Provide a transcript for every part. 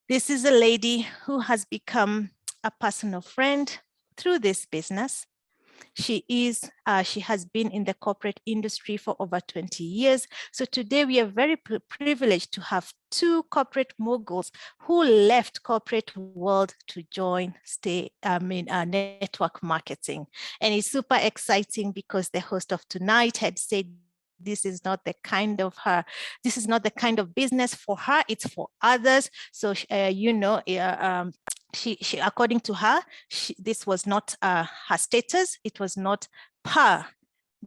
This is a lady who has become a personal friend through this business. She has been in the corporate industry for over 20 years. So today we are very privileged to have two corporate moguls who left corporate world to join network marketing. And it's super exciting because the host of tonight had said this is not the kind of business for her, it's for others. So she according to her, this was not her status, it was not per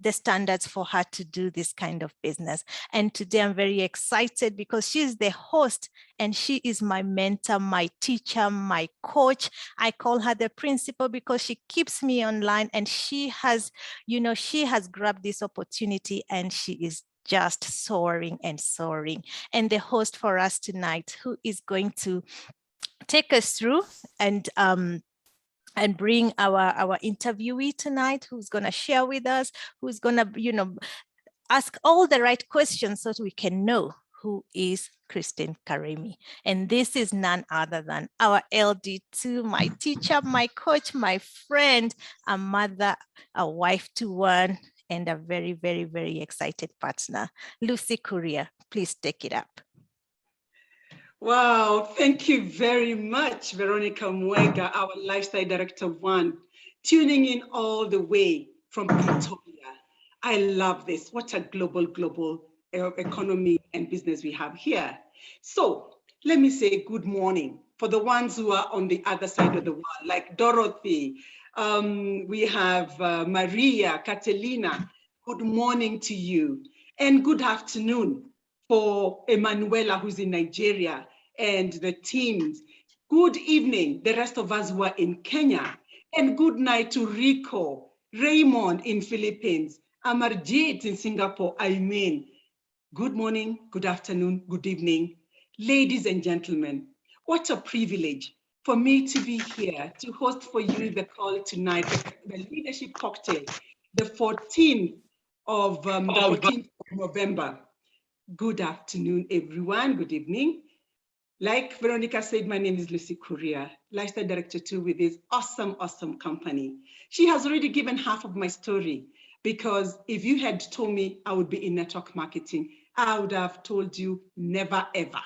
the standards for her to do this kind of business. And today I'm very excited because she's the host and she is my mentor, my teacher, my coach. I call her the principal because she keeps me online, and she has grabbed this opportunity and she is just soaring and soaring. And the host for us tonight, who is going to take us through and bring our interviewee tonight, who's going to share with us, who's going to, ask all the right questions so that we can know who is Christine Karimi. And this is none other than our LD2, my teacher, my coach, my friend, a mother, a wife to one, and a very, very, very excited partner. Lucy Courier, please take it up. Wow, thank you very much, Veronica Mwega, our Lifestyle Director 1, tuning in all the way from Pretoria. I love this. What a global economy and business we have here. So let me say good morning for the ones who are on the other side of the world, like Dorothy. We have Maria, Catalina. Good morning to you. And good afternoon for Emanuela, who's in Nigeria, and the teams. Good evening, the rest of us who are in Kenya. And good night to Rico, Raymond in Philippines, Amarjit in Singapore. Good morning, good afternoon, good evening. Ladies and gentlemen, what a privilege for me to be here to host for you the call tonight, the Leadership Cocktail, the 14th of November. Good afternoon, everyone. Good evening. Like Veronica said, my name is Lucy Courier, Lifestyle Director 2 with this awesome company. She has already given half of my story, because if you had told me I would be in network marketing, I would have told you never, ever,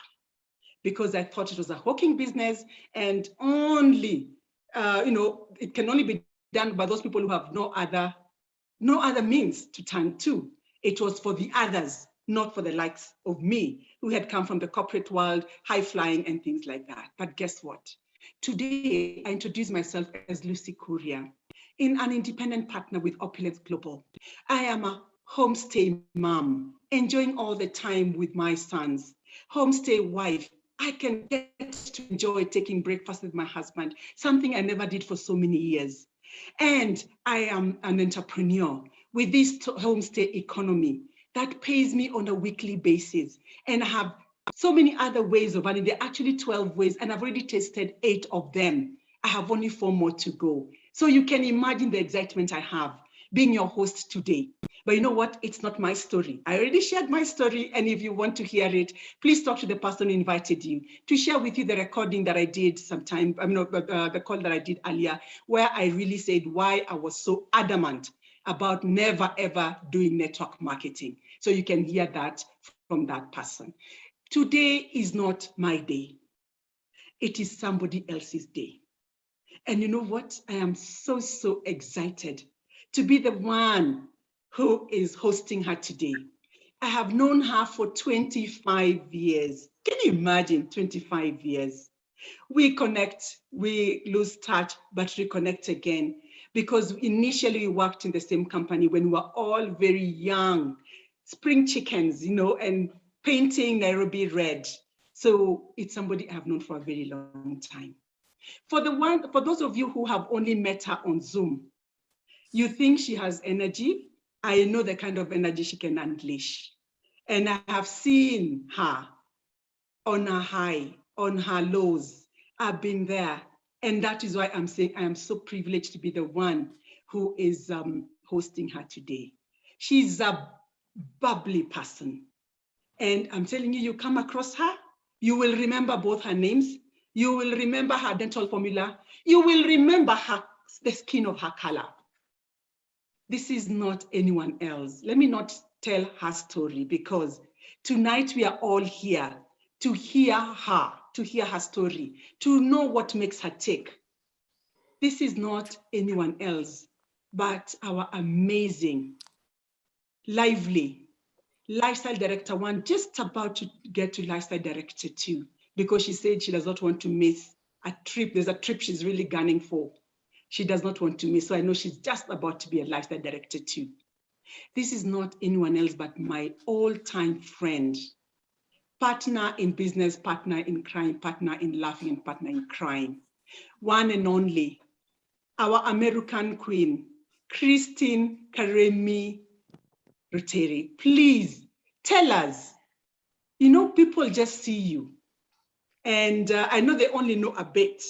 because I thought it was a hawking business and only, it can only be done by those people who have no other means to turn to. It was for the others, not for the likes of me, who had come from the corporate world, high flying and things like that. But guess what? Today, I introduce myself as Lucy Courier, in an independent partner with Opulence Global. I am a homestay mom, enjoying all the time with my sons. Homestay wife, I can get to enjoy taking breakfast with my husband, something I never did for so many years. And I am an entrepreneur with this homestay economy that pays me on a weekly basis. And I have so many other ways of earning. There are actually 12 ways, and I've already tasted 8 of them. I have only 4 more to go. So you can imagine the excitement I have being your host today. But you know what? It's not my story. I already shared my story. And if you want to hear it, please talk to the person who invited you to share with you the recording that I did the call that I did earlier, where I really said why I was so adamant about never, ever doing network marketing. So you can hear that from that person. Today is not my day. It is somebody else's day. And you know what? I am so excited to be the one who is hosting her today. I have known her for 25 years. Can you imagine 25 years? We connect, we lose touch, but reconnect again. Because initially we worked in the same company when we were all very young, spring chickens, and painting Nairobi red. So it's somebody I've known for a very long time. For those of you who have only met her on Zoom, you think she has energy. I know the kind of energy she can unleash. And I have seen her on her high, on her lows. I've been there. And that is why I'm saying I am so privileged to be the one who is hosting her today. She's a bubbly person. And I'm telling you, you come across her, you will remember both her names. You will remember her dental formula. You will remember the skin of her color. This is not anyone else. Let me not tell her story, because tonight we are all here to hear her story, to know what makes her tick. This is not anyone else, but our amazing, lively Lifestyle Director 1, just about to get to Lifestyle Director 2, because she said she does not want to miss a trip. There's a trip she's really gunning for. She does not want to miss. So I know she's just about to be a Lifestyle Director 2. This is not anyone else but my all-time friend, partner in business, partner in crime, partner in laughing, and partner in crying. One and only, our American queen, Christine Karimi Rotary. Please tell us. You know, people just see you, and I know they only know a bit.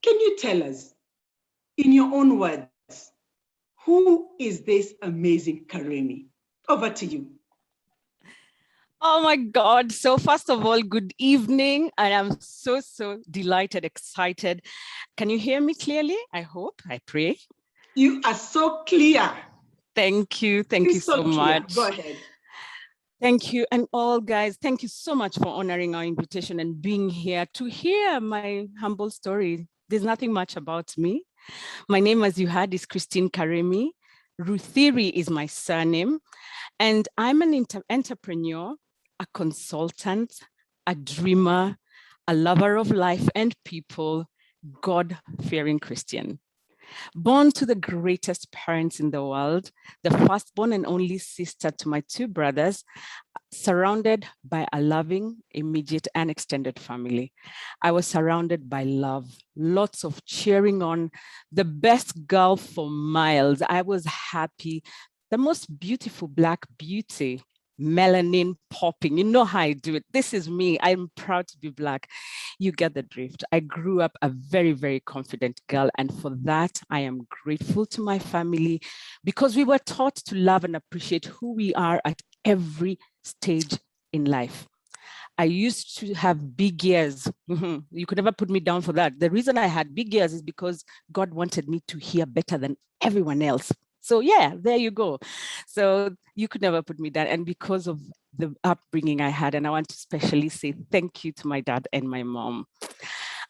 Can you tell us, in your own words, who is this amazing Karimi? Over to you. Oh my God. So first of all, good evening. And I'm so delighted, excited. Can you hear me clearly? I hope, I pray. You are so clear. Thank you. Thank you so much. Go ahead. Thank you. And all guys, thank you so much for honoring our invitation and being here to hear my humble story. There's nothing much about me. My name, as you heard, is Christine Karimi. Ruthiri is my surname. And I'm an entrepreneur, a consultant, a dreamer, a lover of life and people, God-fearing Christian. Born to the greatest parents in the world, the firstborn and only sister to my two brothers, surrounded by a loving, immediate and extended family. I was surrounded by love, lots of cheering on, the best girl for miles. I was happy, the most beautiful Black beauty, melanin popping. You know how I do it. This is me. I'm proud to be Black. You get the drift. I grew up a very confident girl. And for that, I am grateful to my family, because we were taught to love and appreciate who we are at every stage in life. I used to have big ears. You could never put me down for that. The reason I had big ears is because God wanted me to hear better than everyone else. So yeah, there you go. So you could never put me down. And because of the upbringing I had, and I want to especially say thank you to my dad and my mom.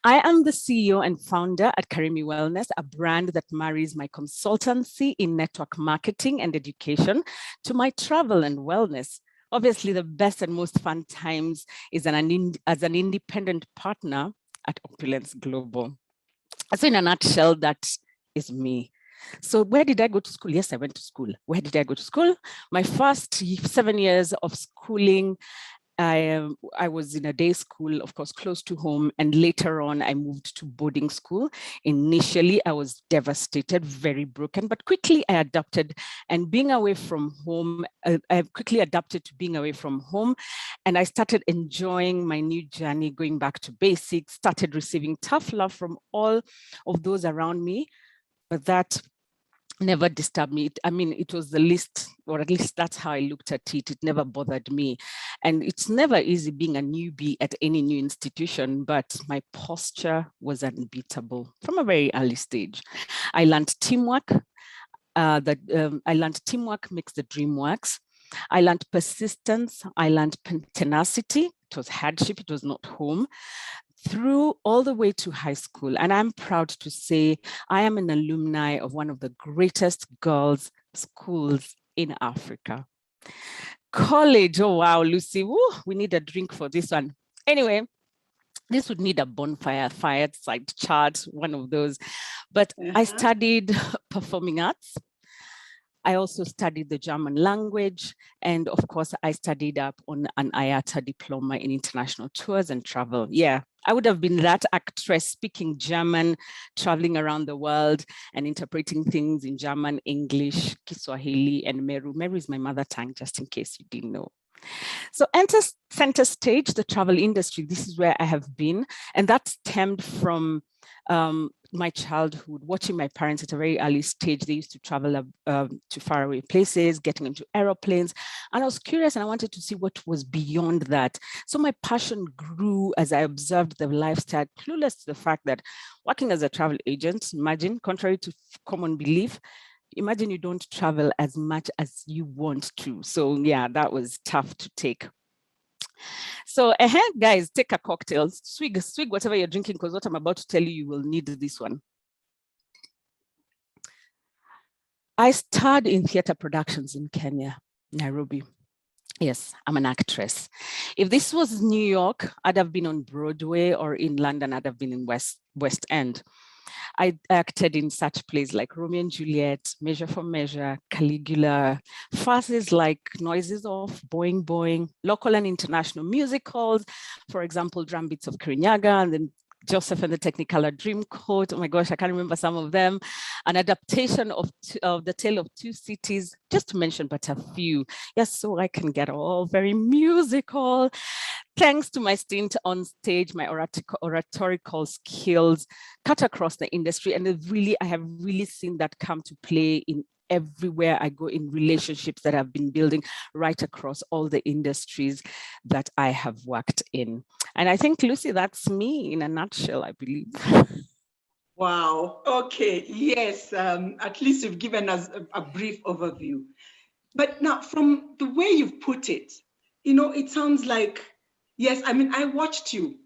I am the CEO and founder at Karimi Wellness, a brand that marries my consultancy in network marketing and education to my travel and wellness. Obviously, the best and most fun times is as an independent partner at Opulence Global. So in a nutshell, that is me. So where did I go to school? Yes, I went to school. Where did I go to school? My first 7 years of schooling, I was in a day school, of course, close to home. And later on, I moved to boarding school. Initially, I was devastated, very broken, but quickly I adapted. And being away from home, I quickly adapted to being away from home. And I started enjoying my new journey, going back to basics, started receiving tough love from all of those around me. But that never disturbed me. I mean, it was the least, or at least that's how I looked at it. It never bothered me. And it's never easy being a newbie at any new institution, but my posture was unbeatable from a very early stage. I learned teamwork. I learned teamwork makes the dream works. I learned persistence. I learned tenacity. It was hardship. It was not home. Through all the way to high school. And I'm proud to say I am an alumni of one of the greatest girls' schools in Africa. College, oh wow, Lucy, woo, we need a drink for this one. Anyway, this would need a bonfire, fireside chat, one of those. But I studied performing arts. I also studied the German language. And of course, I studied up on an IATA diploma in international tours and travel. Yeah, I would have been that actress speaking German, traveling around the world and interpreting things in German, English, Kiswahili, and Meru. Meru is my mother tongue, just in case you didn't know. So enter center stage, the travel industry. This is where I have been. And that stemmed from my childhood, watching my parents at a very early stage. They used to travel to faraway places, getting into aeroplanes. And I was curious and I wanted to see what was beyond that. So my passion grew as I observed the lifestyle, clueless to the fact that working as a travel agent, imagine, contrary to common belief, imagine you don't travel as much as you want to. So yeah, that was tough to take. So guys, take a cocktail, swig whatever you're drinking, because what I'm about to tell you, you will need this one. I starred in theater productions in Kenya, Nairobi. Yes, I'm an actress. If this was New York, I'd have been on Broadway, or in London, I'd have been in West End. I acted in such plays like Romeo and Juliet, Measure for Measure, Caligula, farces like Noises Off, Boing Boing, local and international musicals, for example, Drumbeats of Kirinyaga, and then Joseph and the Technicolor Dreamcoat. Oh my gosh, I can't remember some of them. An adaptation of The Tale of Two Cities, just to mention but a few. Yes, so I can get all very musical. Thanks to my stint on stage, my oratorical skills cut across the industry, and I have really seen that come to play in everywhere I go, in relationships that I've been building right across all the industries that I have worked in. And I think, Lucy, that's me in a nutshell, I believe. Wow. Okay. Yes. At least you've given us a brief overview. But now, from the way you've put it, it sounds like, yes, I mean, I watched you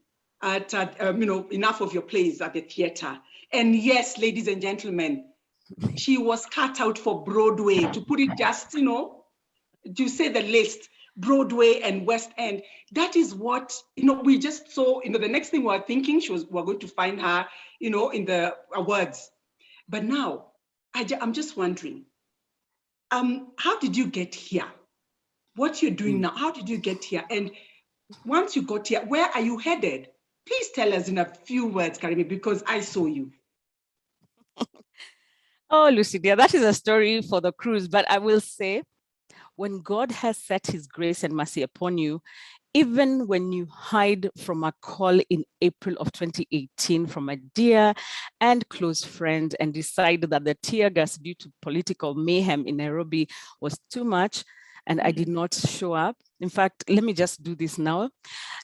at enough of your plays at the theater. And yes, ladies and gentlemen, she was cut out for Broadway, to put it just, to say the list, Broadway and West End. That is what, we just saw, the next thing we're thinking, we're going to find her, in the awards. But now, I'm just wondering, how did you get here? What you're doing now, how did you get here? And once you got here, where are you headed? Please tell us in a few words, Karimi, because I saw you. Oh, Lucy, dear, that is a story for the cruise. But I will say, when God has set his grace and mercy upon you, even when you hide from a call in April of 2018 from a dear and close friend and decide that the tear gas due to political mayhem in Nairobi was too much and I did not show up. In fact, let me just do this now.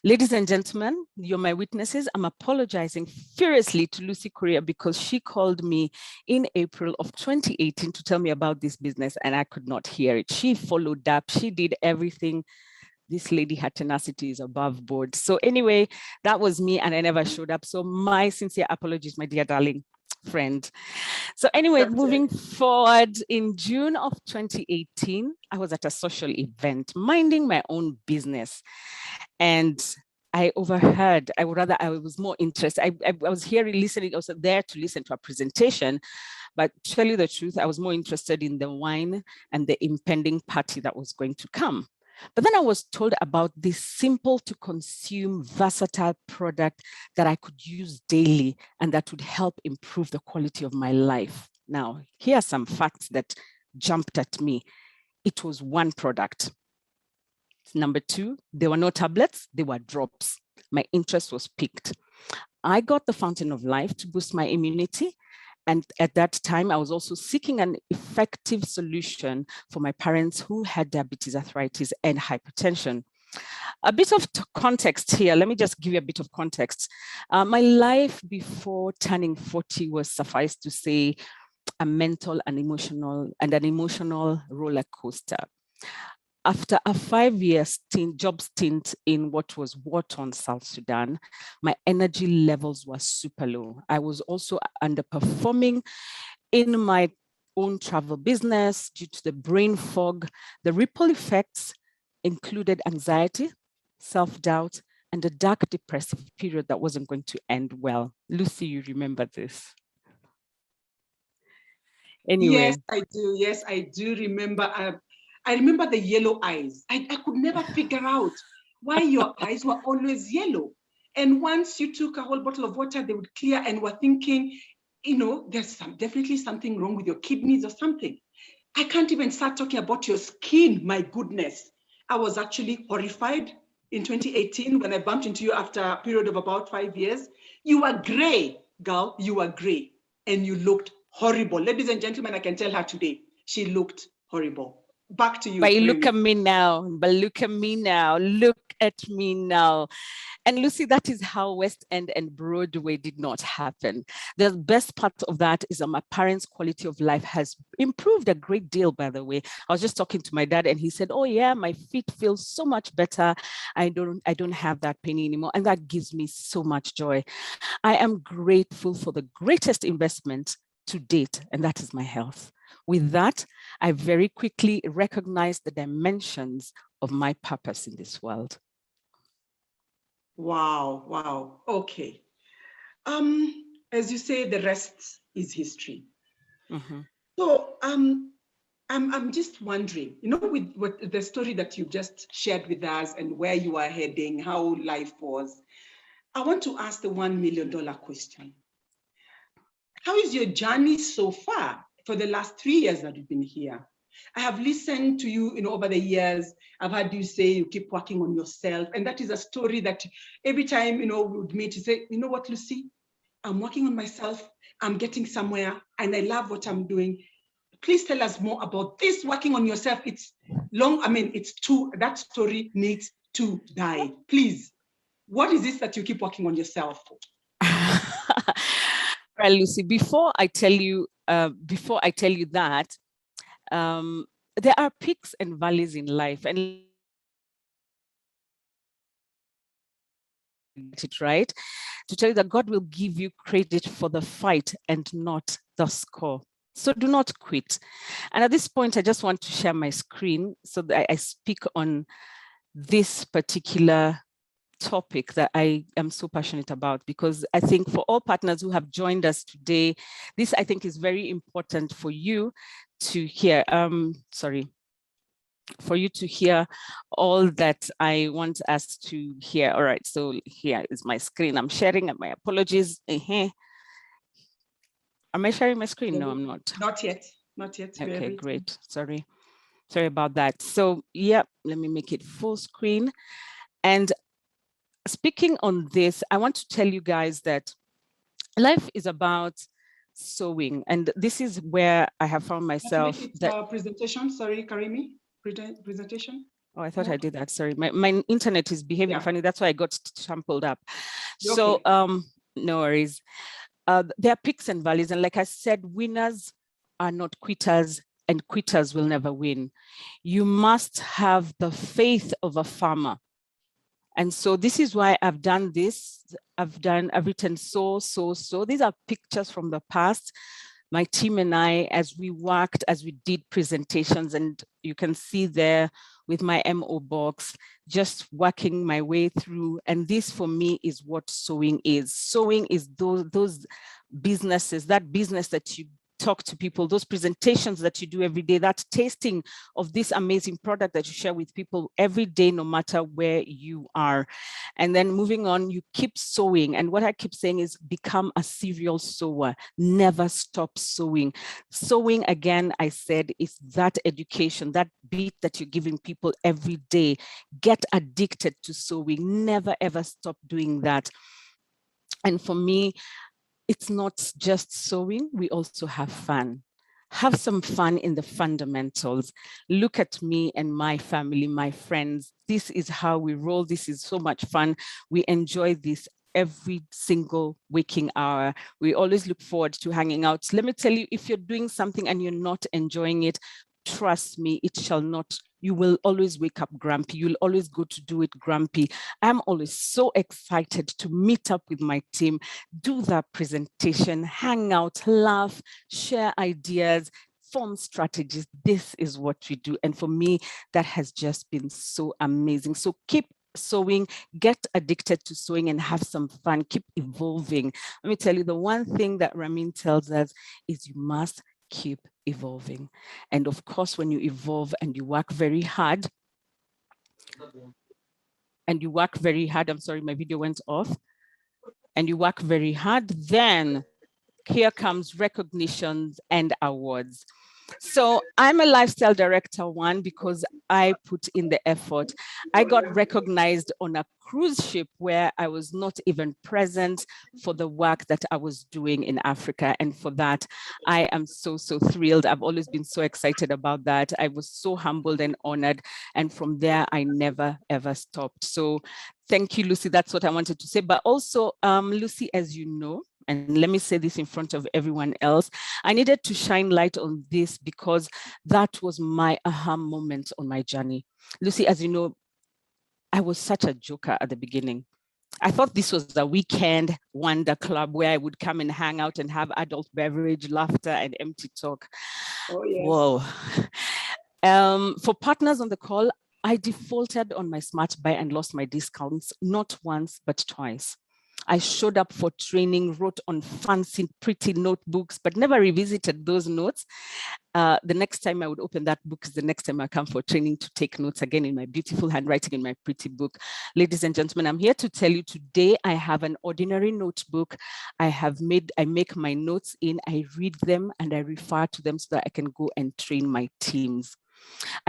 Ladies and gentlemen, you're my witnesses. I'm apologizing furiously to Lucy Korea because she called me in April of 2018 to tell me about this business and I could not hear it. She followed up, she did everything. This lady, her tenacity is above board. So anyway, that was me and I never showed up. So my sincere apologies, my dear darling friend. So anyway, moving forward, in June of 2018, I was at a social event, minding my own business. And I overheard, I was more interested. I was listening, I was there to listen to a presentation, but to tell you the truth, I was more interested in the wine and the impending party that was going to come. But then I was told about this simple to consume, versatile product that I could use daily and that would help improve the quality of my life. Now, here are some facts that jumped at me. It was one product. Number two, there were no tablets, they were drops. My interest was piqued. I got the Fountain of Life to boost my immunity. And at that time, I was also seeking an effective solution for my parents who had diabetes, arthritis, and hypertension. A bit of context here. Let me just give you a bit of context. My life before turning 40 was, suffice to say, a mental and an emotional roller coaster. After a 5-year job stint in what was war-torn South Sudan, my energy levels were super low. I was also underperforming in my own travel business due to the brain fog. The ripple effects included anxiety, self-doubt, and a dark depressive period that wasn't going to end well. Lucy, you remember this? Anyway. Yes, I do. Yes, I do remember. I remember the yellow eyes. I could never figure out why your eyes were always yellow. And once you took a whole bottle of water, they would clear, and were thinking, there's definitely something wrong with your kidneys or something. I can't even start talking about your skin, my goodness. I was actually horrified in 2018 when I bumped into you after a period of about 5 years. You were gray, girl, you were gray, and you looked horrible. Ladies and gentlemen, I can tell her today, she looked horrible. Back to you. But look at me now, look at me now. And Lucy, that is how West End and Broadway did not happen. The best part of that is that my parents' quality of life has improved a great deal, by the way. I was just talking to my dad and he said, oh yeah, my feet feel so much better. I don't have that pain anymore. And that gives me so much joy. I am grateful for the greatest investment to date, and that is my health. With that, I very quickly recognize the dimensions of my purpose in this world. Wow, wow. Okay. As you say, the rest is history. Mm-hmm. So I'm just wondering, with what the story that you just shared with us and where you are heading, how life was, I want to ask the $1 million question. How is your journey so far for the last 3 years that you've been here? I have listened to you, over the years. I've heard you say you keep working on yourself. And that is a story that every time, we would meet, you say, you know what, Lucy, I'm working on myself. I'm getting somewhere and I love what I'm doing. Please tell us more about this working on yourself. It's long. That story needs to die. Please, what is this that you keep working on yourself for? Right, Lucy, before I tell you that, there are peaks and valleys in life, and it right to tell you that God will give you credit for the fight and not the score. So do not quit. And at this point, I just want to share my screen so that I speak on this particular topic that I am so passionate about, because I think for all partners who have joined us today, this I think is very important for you to hear. For you to hear all that I want us to hear. All right, so here is my screen. I'm sharing, and my apologies. Am I sharing my screen? No, I'm not. Not yet. Okay, great. Sorry about that. So yeah, let me make it full screen. And speaking on this, I want to tell you guys that life is about sowing. And this is where I have found myself. Presentation, sorry, Karimi, presentation. Oh, I thought I did that. Sorry, my internet is behaving funny. That's why I got trampled up. So no worries. There are peaks and valleys. And like I said, winners are not quitters, and quitters will never win. You must have the faith of a farmer. And so this is why I've done this. I've written so. These are pictures from the past. My team and I, as we did presentations, and you can see there with my MO box, just working my way through. And this for me is what sewing is. Sewing is those businesses, that business that you talk to people, those presentations that you do every day, that tasting of this amazing product that you share with people every day, no matter where you are. And then moving on, you keep sewing. And what I keep saying is become a serial sower. Never stop sewing. Sewing, again, I said, is that education, that beat that you're giving people every day. Get addicted to sewing. Never, ever stop doing that. And for me, it's not just sewing, we also have fun. Have some fun in the fundamentals. Look at me and my family, my friends. This is how we roll. This is so much fun. We enjoy this every single waking hour. We always look forward to hanging out. Let me tell you, if you're doing something and you're not enjoying it, trust me, it shall not. You will always wake up grumpy. You'll always go to do it grumpy. I'm always so excited to meet up with my team, do that presentation, hang out, laugh, share ideas, form strategies. This is what we do. And for me, that has just been so amazing. So keep sewing, get addicted to sewing, and have some fun. Keep evolving. Let me tell you, the one thing that Ramin tells us is you must keep evolving. And of course, when you evolve and you work very hard, I'm sorry, my video went off, and you work very hard, then here comes recognitions and awards. So I'm a lifestyle director, one, because I put in the effort. I got recognized on a cruise ship where I was not even present for the work that I was doing in Africa. And for that, I am so, so thrilled. I've always been so excited about that. I was so humbled and honored. And from there, I never, ever stopped. So thank you, Lucy. That's what I wanted to say. But also, Lucy, as you know, and let me say this in front of everyone else, I needed to shine light on this because that was my aha moment on my journey. Lucy, as you know, I was such a joker at the beginning. I thought this was a weekend wonder club where I would come and hang out and have adult beverage, laughter, and empty talk. Oh, yes. Whoa. For partners on the call, I defaulted on my smart buy and lost my discounts, not once, but twice. I showed up for training, wrote on fancy, pretty notebooks, but never revisited those notes. The next time I would open that book is the next time I come for training to take notes again in my beautiful handwriting in my pretty book. Ladies and gentlemen, I'm here to tell you today I have an ordinary notebook. I make my notes in, I read them and I refer to them so that I can go and train my teams.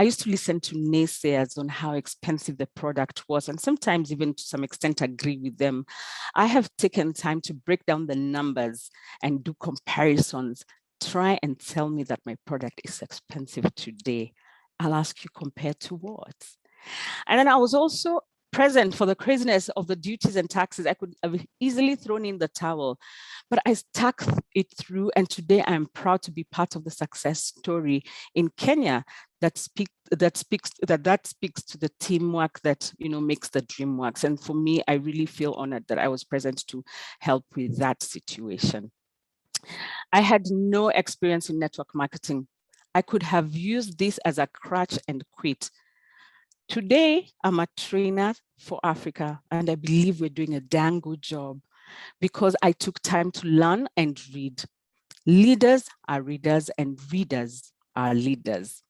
I used to listen to naysayers on how expensive the product was, and sometimes even to some extent agree with them. I have taken time to break down the numbers and do comparisons. Try and tell me that my product is expensive today. I'll ask you, compared to what? And then I was also present for the craziness of the duties and taxes. I could have easily thrown in the towel, but I stuck it through. And today I'm proud to be part of the success story in Kenya that speaks to the teamwork that makes the dream works. And for me, I really feel honored that I was present to help with that situation. I had no experience in network marketing. I could have used this as a crutch and quit. Today, I'm a trainer for Africa, and I believe we're doing a dang good job because I took time to learn and read. Leaders are readers, and readers are leaders.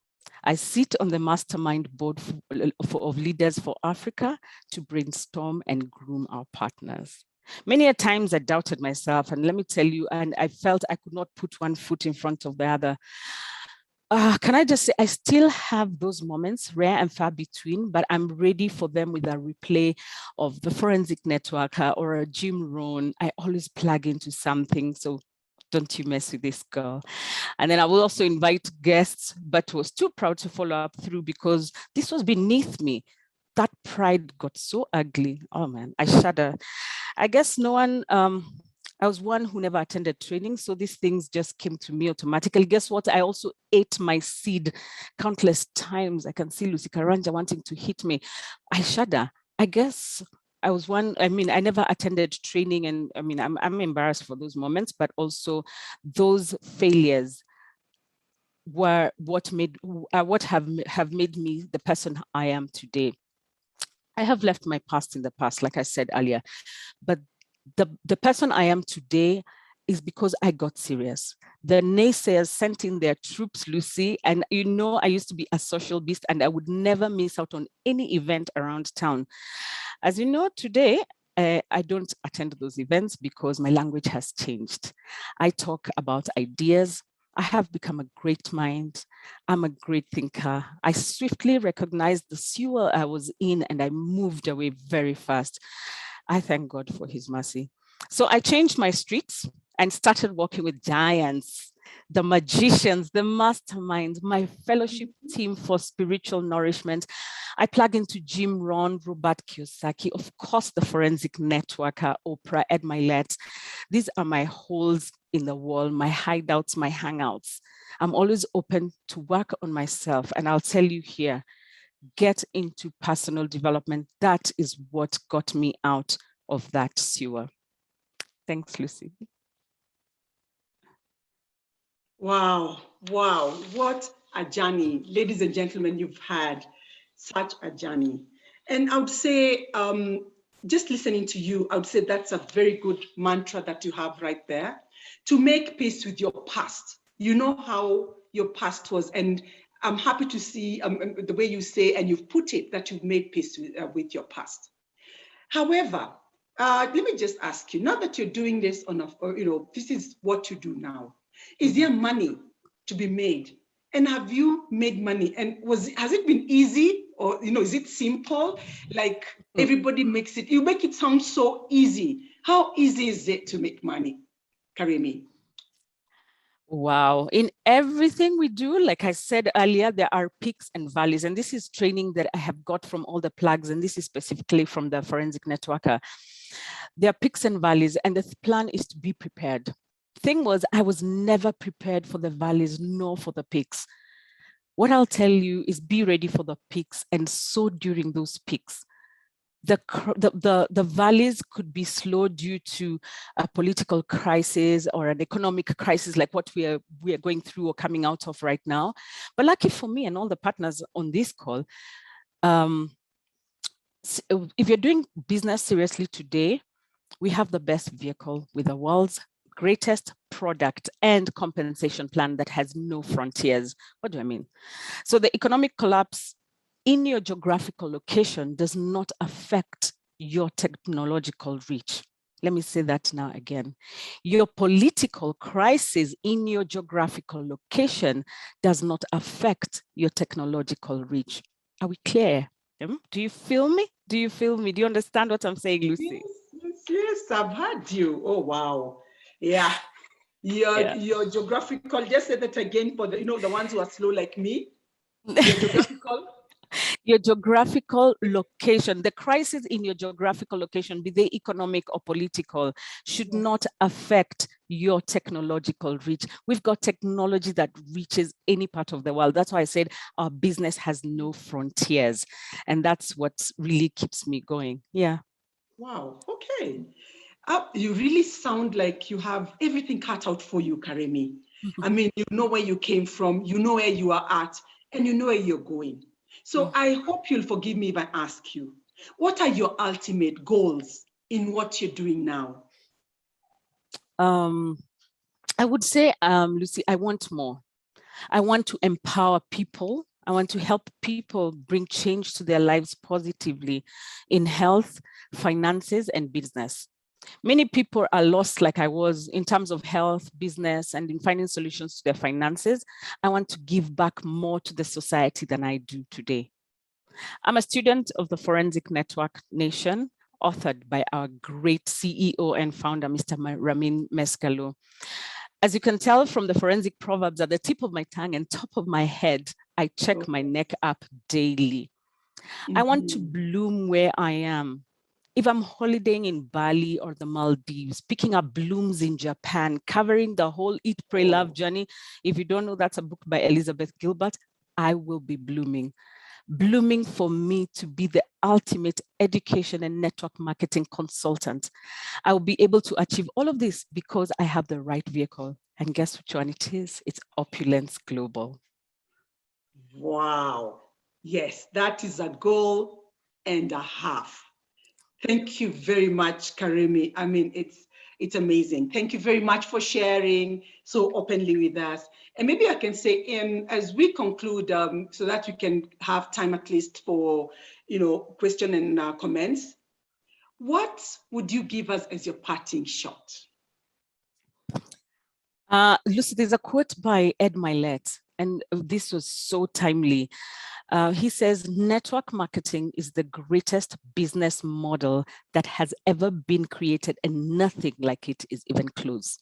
I sit on the mastermind board of Leaders for Africa to brainstorm and groom our partners. Many a times I doubted myself, and let me tell you, and I felt I could not put one foot in front of the other. Can I just say, I still have those moments, rare and far between, but I'm ready for them with a replay of the Forensic Network or a Jim Rohn. I always plug into something, so don't you mess with this girl. And then I will also invite guests, but was too proud to follow up through because this was beneath me. That pride got so ugly. Oh man, I shudder. I guess I was one who never attended training, so these things just came to me automatically. Guess what? I also ate my seed countless times. I can see Lucy Karanja wanting to hit me. I shudder. I guess I was one, I never attended training, and I'm embarrassed for those moments, but also those failures were what have made me the person I am today. I have left my past in the past, like I said earlier, but the person I am today is because I got serious. The naysayers sent in their troops, Lucy, and I used to be a social beast and I would never miss out on any event around town. As you know, today, I don't attend those events because my language has changed. I talk about ideas. I have become a great mind. I'm a great thinker. I swiftly recognized the sewer I was in and I moved away very fast. I thank God for his mercy. So I changed my streets and started working with giants, the magicians, the masterminds, my fellowship team for spiritual nourishment. I plug into Jim Rohn, Robert Kiyosaki, of course, the Forensic Networker, Oprah, Ed Milet. These are my holes in the wall, my hideouts, my hangouts. I'm always open to work on myself. And I'll tell you here, get into personal development. That is what got me out of that sewer. Thanks, Lucy. Wow, what a journey. Ladies and gentlemen, you've had such a journey. And I would say, just listening to you, I would say that's a very good mantra that you have right there. To make peace with your past. You know how your past was, and I'm happy to see the way you say, and you've put it, that you've made peace with your past. However, let me just ask you, now that you're doing this this is what you do now. Is there money to be made? And have you made money? And has it been easy, or is it simple? Like everybody makes it. You make it sound so easy. How easy is it to make money, Karimi? Wow. In everything we do, like I said earlier, there are peaks and valleys. And this is training that I have got from all the plugs. And this is specifically from the Forensic Networker. There are peaks and valleys. And the plan is to be prepared. Thing was, I was never prepared for the valleys, nor for the peaks. What I'll tell you is be ready for the peaks, and so during those peaks. The valleys could be slow due to a political crisis or an economic crisis like what we are going through or coming out of right now. But lucky for me and all the partners on this call, if you're doing business seriously today, we have the best vehicle with the world's greatest product and compensation plan that has no frontiers. What do I mean? So the economic collapse in your geographical location does not affect your technological reach. Let me say that now again. Your political crisis in your geographical location does not affect your technological reach. Are we clear? Do you feel me? Do you feel me? Do you understand what I'm saying, Lucy? Yes, I've heard you. Oh, wow. Yeah. Your geographical, just say that again for the ones who are slow like me. Your geographical. Your geographical location, the crisis in your geographical location, be they economic or political, should not affect your technological reach. We've got technology that reaches any part of the world. That's why I said our business has no frontiers. And that's what really keeps me going. Yeah. Wow. Okay. You really sound like you have everything cut out for you, Karimi. I mean, you know where you came from, you know where you are at, and you know where you're going. So I hope you'll forgive me if I ask you, what are your ultimate goals in what you're doing now? I would say, Lucy, I want more. I want to empower people. I want to help people bring change to their lives positively in health, finances, and business. Many people are lost like I was in terms of health, business, and in finding solutions to their finances. I want to give back more to the society than I do today. I'm a student of the Forensic Network Nation, authored by our great CEO and founder, Mr. Ramin Mescalo. As you can tell from the forensic proverbs at the tip of my tongue and top of my head, I check my neck up daily. I want to bloom where I am. If I'm holidaying in Bali or the Maldives, picking up blooms in Japan, covering the whole Eat, Pray, Love journey. If you don't know, that's a book by Elizabeth Gilbert. I will be blooming. Blooming for me to be the ultimate education and network marketing consultant. I will be able to achieve all of this because I have the right vehicle. And guess which one it is? It's Opulence Global. Wow. Yes, that is a goal and a half. Thank you very much, Karimi. I mean, it's amazing. Thank you very much for sharing so openly with us. And maybe I can say, as we conclude, so that we can have time at least for, question and comments, what would you give us as your parting shot? Lucy, there's a quote by Ed Milet, and this was so timely. He says, network marketing is the greatest business model that has ever been created, and nothing like it is even close.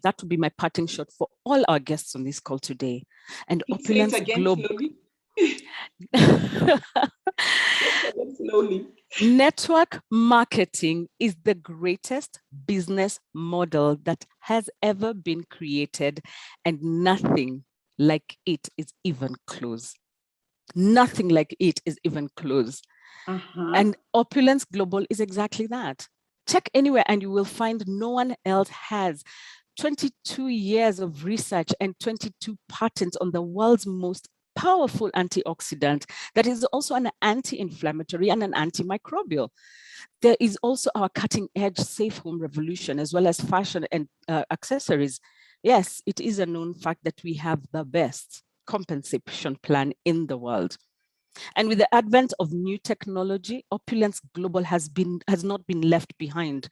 That would be my parting shot for all our guests on this call today. And Opulence Global. Slowly. Network marketing is the greatest business model that has ever been created, and nothing like it is even close. Nothing like it is even close. And Opulence Global is exactly that. Check anywhere and you will find no one else has 22 years of research and 22 patents on the world's most powerful antioxidant that is also an anti-inflammatory and an antimicrobial. There is also our cutting-edge safe home revolution, as well as fashion and accessories. Yes, it is a known fact that we have the best compensation plan in the world. And with the advent of new technology, Opulence Global has not been left behind.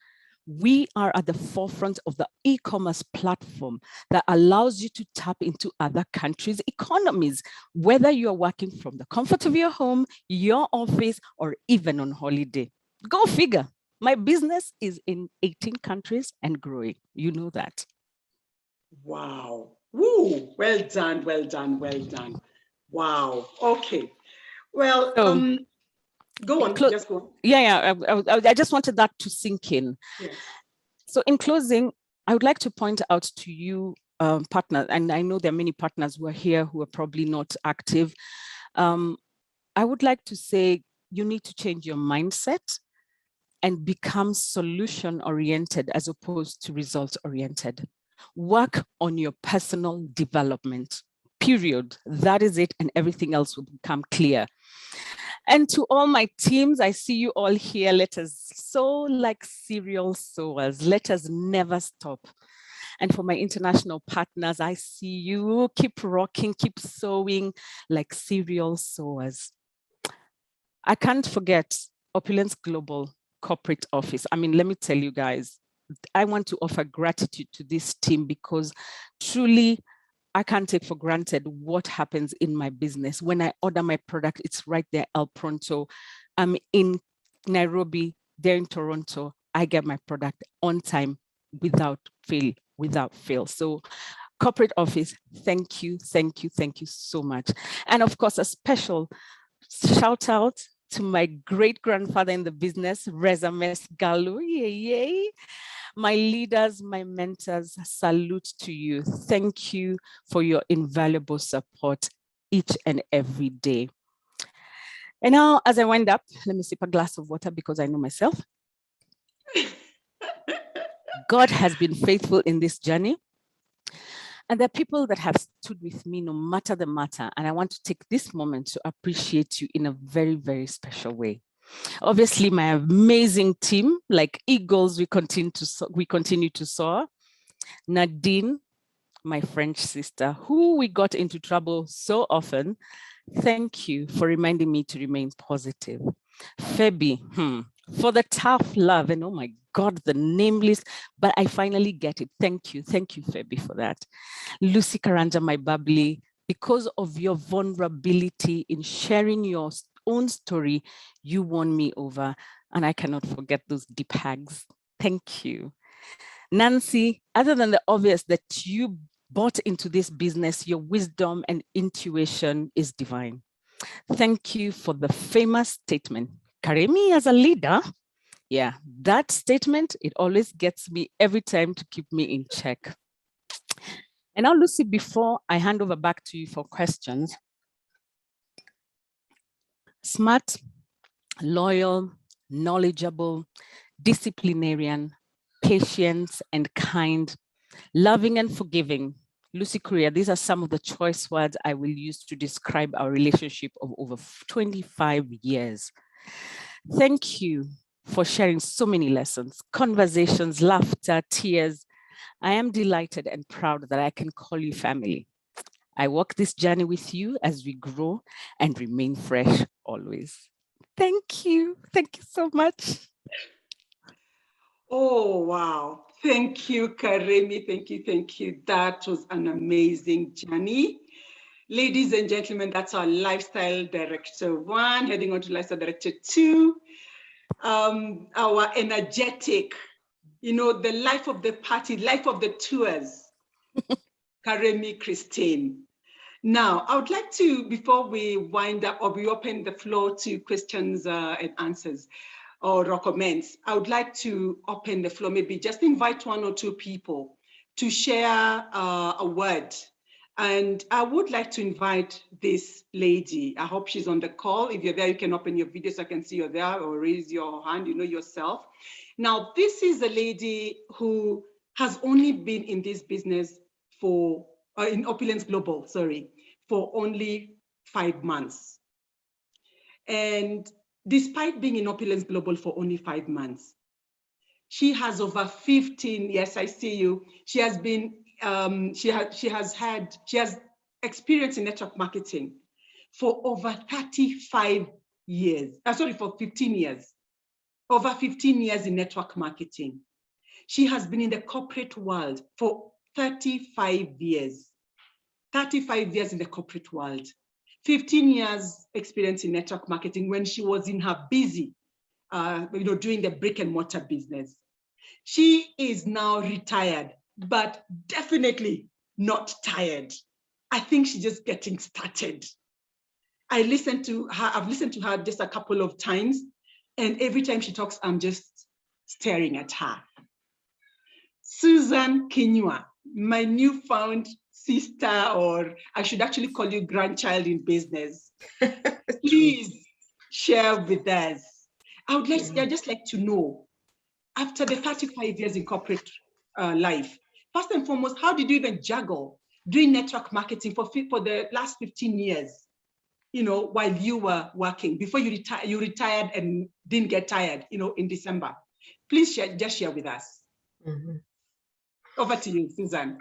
We are at the forefront of the e-commerce platform that allows you to tap into other countries' economies, whether you're working from the comfort of your home, your office, or even on holiday. Go figure. My business is in 18 countries and growing. You know that. Wow. Woo. Well done, well done, well done. Wow. Okay. Well, So, go on, just go on. I just wanted that to sink in. Yes. So in closing, I would like to point out to you, partners, and I know there are many partners who are here who are probably not active. I would like to say you need to change your mindset and become solution-oriented as opposed to result-oriented. Work on your personal development, period. That is it, and everything else will become clear. And to all my teams, I see you all here. Let us sow like serial sowers. Let us never stop. And for my international partners, I see you. Keep rocking, keep sowing like serial sowers. I can't forget Opulence Global Corporate Office. I mean, let me tell you guys, I want to offer gratitude to this team because truly, I can't take for granted what happens in my business. When I order my product, it's right there, El Pronto. I'm in Nairobi, they're in Toronto. I get my product on time without fail. So corporate office, thank you so much. And of course, a special shout out to my great grandfather in the business, Reza Mesgalu. Yay. My leaders, my mentors, salute to you. Thank you for your invaluable support each and every day. And now, as I wind up, let me sip a glass of water because I know myself. God has been faithful in this journey. And there are people that have stood with me no matter the matter. And I want to take this moment to appreciate you in a very, very special way. Obviously, my amazing team, like eagles, we continue to soar. Nadine, my French sister, who we got into trouble so often. Thank you for reminding me to remain positive. Feby, for the tough love, and oh my God, the name list, but I finally get it. Thank you, Feby, for that. Lucy Karanja, my bubbly, because of your vulnerability in sharing your own story, you won me over, and I cannot forget those deep hugs. Thank you. Nancy, other than the obvious that you bought into this business, your wisdom and intuition is divine. Thank you for the famous statement, Karimi as a leader. Yeah, that statement, it always gets me every time to keep me in check. And now, Lucy, before I hand over back to you for questions, smart, loyal, knowledgeable, disciplinarian, patient and kind, loving and forgiving. Lucy Korea, these are some of the choice words I will use to describe our relationship of over 25 years. Thank you for sharing so many lessons, conversations, laughter, tears. I am delighted and proud that I can call you family. I walk this journey with you as we grow and remain fresh always. Thank you. Thank you so much. Oh, wow. Thank you, Karimi. Thank you. That was an amazing journey. Ladies and gentlemen, that's our Lifestyle Director 1, heading on to Lifestyle Director 2. Our energetic, the life of the party, life of the tours, Karimi Christine. Now, I would like to, before we wind up or we open the floor to questions and answers or comments, I would like to open the floor, maybe just invite 1 or 2 people to share a word. And I would like to invite this lady. I hope she's on the call. If you're there, you can open your video so I can see you're there, or raise your hand, you know yourself. Now, this is a lady who has only been in this business for, in Opulence Global, for only 5 months. And despite being in Opulence Global for only 5 months, she has over 15, yes, I see you. She has been, she has experience in network marketing for over 35 years. For 15 years. Over 15 years in network marketing. She has been in the corporate world for 35 years. 35 years in the corporate world. 15 years experience in network marketing when she was in her busy, doing the brick and mortar business. She is now retired, but definitely not tired. I think she's just getting started. I've listened to her just a couple of times, and every time she talks, I'm just staring at her. Susan Kinyua, my newfound sister, or I should actually call you grandchild in business. Please share with us. I'd just like to know, after the 35 years in corporate life, first and foremost, how did you even juggle doing network marketing for the last 15 years, while you were working, before you retired and didn't get tired, in December? Please share with us. Mm-hmm. Over to you, Susan.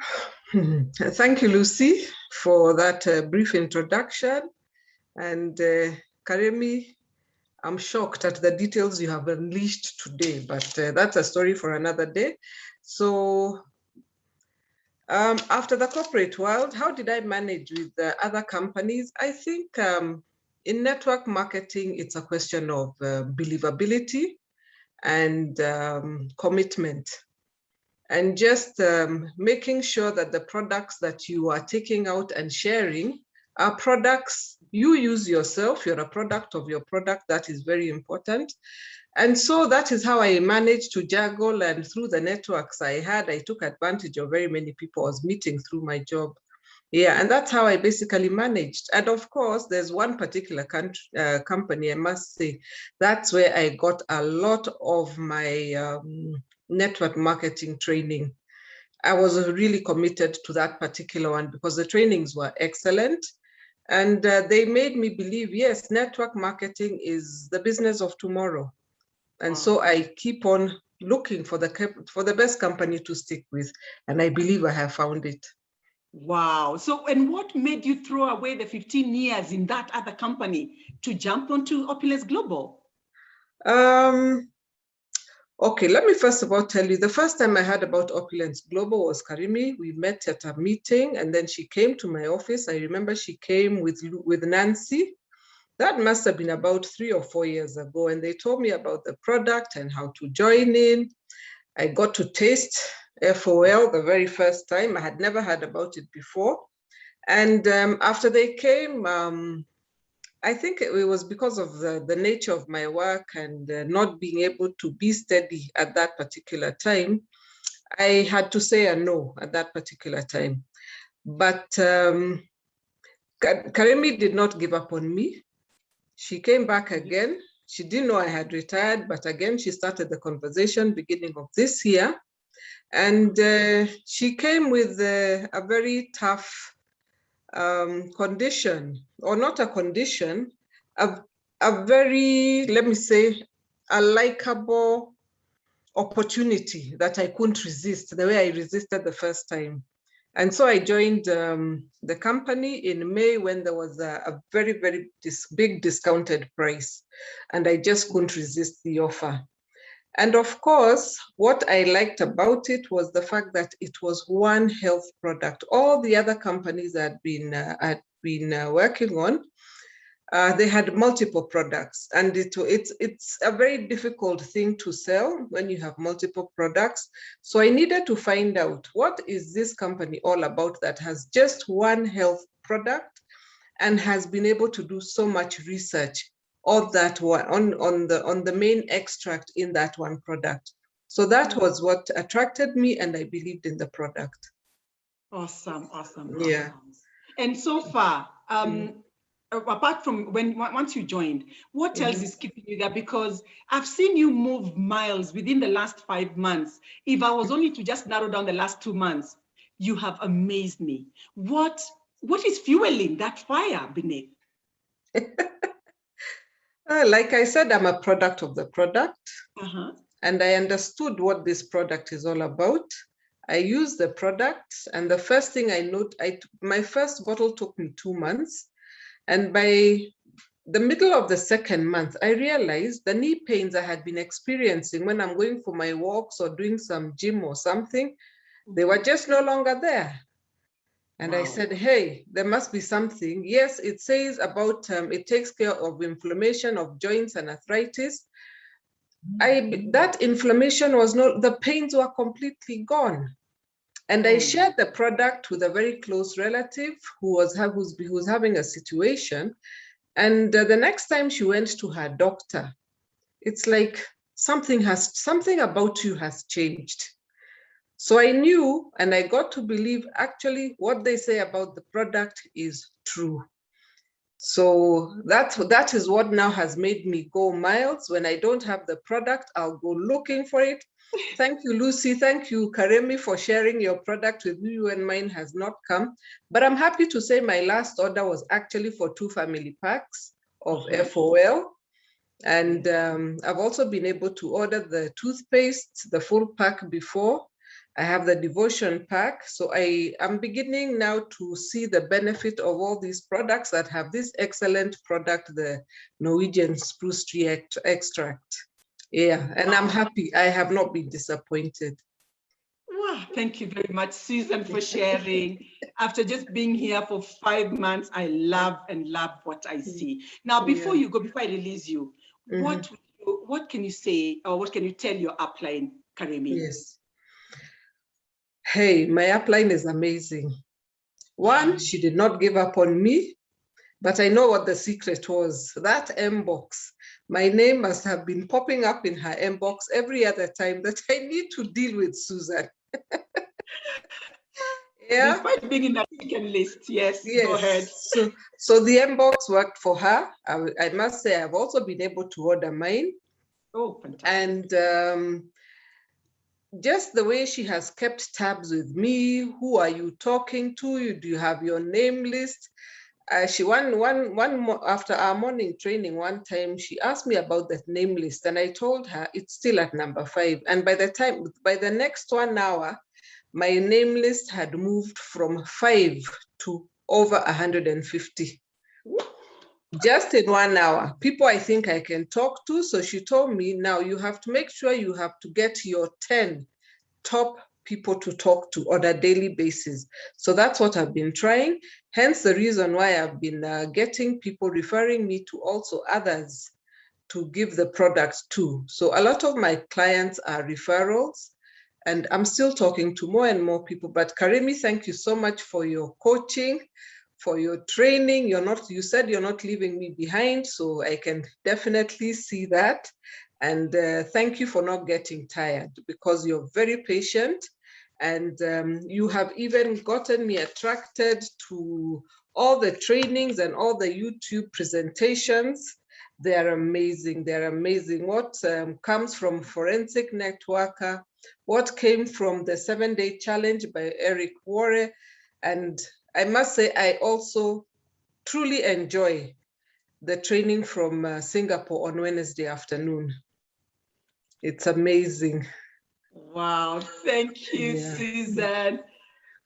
Thank you, Lucy, for that brief introduction. And Karimi, I'm shocked at the details you have unleashed today, but that's a story for another day. So after the corporate world, how did I manage with the other companies? I think in network marketing, it's a question of believability and commitment. And just making sure that the products that you are taking out and sharing are products you use yourself. You're a product of your product. That is very important. And so that is how I managed to juggle. And through the networks I had, I took advantage of very many people I was meeting through my job. Yeah, and that's how I basically managed. And of course, there's one particular company, I must say, that's where I got a lot of my network marketing training. I was really committed to that particular one because the trainings were excellent. And they made me believe, yes, network marketing is the business of tomorrow. And so I keep on looking for the best company to stick with. And I believe I have found it. Wow. So, and what made you throw away the 15 years in that other company to jump onto Opulence Global? Okay, let me first of all tell you, the first time I heard about Opulence Global was Karimi. We met at a meeting and then she came to my office. I remember she came with Nancy. That must have been about 3 or 4 years ago. And they told me about the product and how to join in. I got to taste FOL the very first time. I had never heard about it before. And after they came, I think it was because of the nature of my work and not being able to be steady at that particular time. I had to say a no at that particular time. But Karimi did not give up on me. She came back again. She didn't know I had retired, but again, she started the conversation beginning of this year. And she came with a very tough condition, or not a condition, a very, let me say, a likable opportunity that I couldn't resist the way I resisted the first time. And so I joined the company in May when there was a very, very big discounted price. And I just couldn't resist the offer. And of course, what I liked about it was the fact that it was one health product. All the other companies I'd been working on, they had multiple products, and it's a very difficult thing to sell when you have multiple products. So I needed to find out, what is this company all about that has just one health product and has been able to do so much research on that one, on the main extract in that one product. So that was what attracted me, and I believed in the product. Awesome. Yeah. And so far, apart from once you joined, what else is keeping you there? Because I've seen you move miles within the last 5 months. If I was only to just narrow down the last 2 months, you have amazed me. What is fueling that fire beneath? Like I said, I'm a product of the product, and I understood what this product is all about. I used the product, and the first thing I note, my first bottle took me 2 months, and by the middle of the second month, I realized the knee pains I had been experiencing when I'm going for my walks or doing some gym or something, they were just no longer there. And I said, hey, there must be something. Yes, it says about, it takes care of inflammation of joints and arthritis. That inflammation was not, the pains were completely gone. And I shared the product with a very close relative who was having a situation. And the next time she went to her doctor, it's like something about you has changed. So I knew, and I got to believe actually what they say about the product is true. So that is what now has made me go miles. When I don't have the product, I'll go looking for it. Thank you, Lucy. Thank you, Karimi, for sharing your product with me when mine has not come. But I'm happy to say my last order was actually for 2 family packs of FOL. And I've also been able to order the toothpaste, the full pack before. I have the devotion pack. So I am beginning now to see the benefit of all these products that have this excellent product, the Norwegian spruce tree extract. Yeah, and I'm happy. I have not been disappointed. Wow, thank you very much, Susan, for sharing. After just being here for 5 months, I love what I see. Now, before you go, before I release you, what can you say, or what can you tell your upline, Karimi? Yes. Hey, my upline is amazing. One, she did not give up on me, but I know what the secret was. That M-box, my name must have been popping up in her inbox every other time that I need to deal with Susan. Yeah. Despite being in that second list, yes, go ahead. So the inbox worked for her. I must say I've also been able to order mine. Oh, fantastic. And just the way she has kept tabs with me, who are you talking to? Do you have your name list? She after our morning training one time, she asked me about that name list, and I told her it's still at number 5. And by the next 1 hour, my name list had moved from 5 to over 150. Just in 1 hour, people I think I can talk to. So she told me, now you have to make sure you have to get your 10 top people to talk to on a daily basis. So that's what I've been trying. Hence the reason why I've been getting people referring me to also others to give the product to. So a lot of my clients are referrals, and I'm still talking to more and more people. But Karimi, thank you so much for your coaching, for your training. You said you're not leaving me behind, so I can definitely see that. And thank you for not getting tired, because you're very patient, and you have even gotten me attracted to all the trainings and all the YouTube presentations. They're amazing. They're amazing. What comes from Forensic Networker, what came from the 7-Day Challenge by Eric Warre. And I must say, I also truly enjoy the training from Singapore on Wednesday afternoon. It's amazing. Wow, thank you, Susan.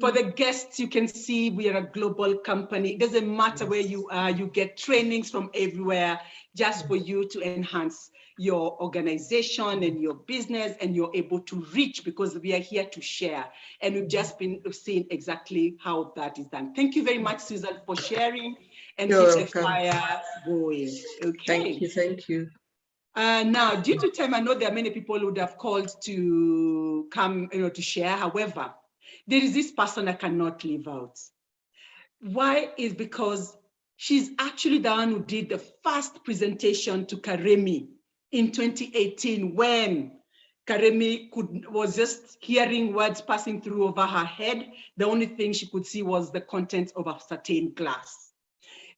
For the guests, you can see we are a global company. It doesn't matter where you are, you get trainings from everywhere just for you to enhance your organization and your business, and you're able to reach, because we are here to share. And we've just been seeing exactly how that is done. Thank you very much, Susan, for sharing, and keep the fire going. Okay. Thank you. Now, due to time, I know there are many people who would have called to come, to share. However, there is this person I cannot leave out. Why? Is because she's actually the one who did the first presentation to Karimi in 2018, when Karimi was just hearing words passing through over her head. The only thing she could see was the contents of a certain glass.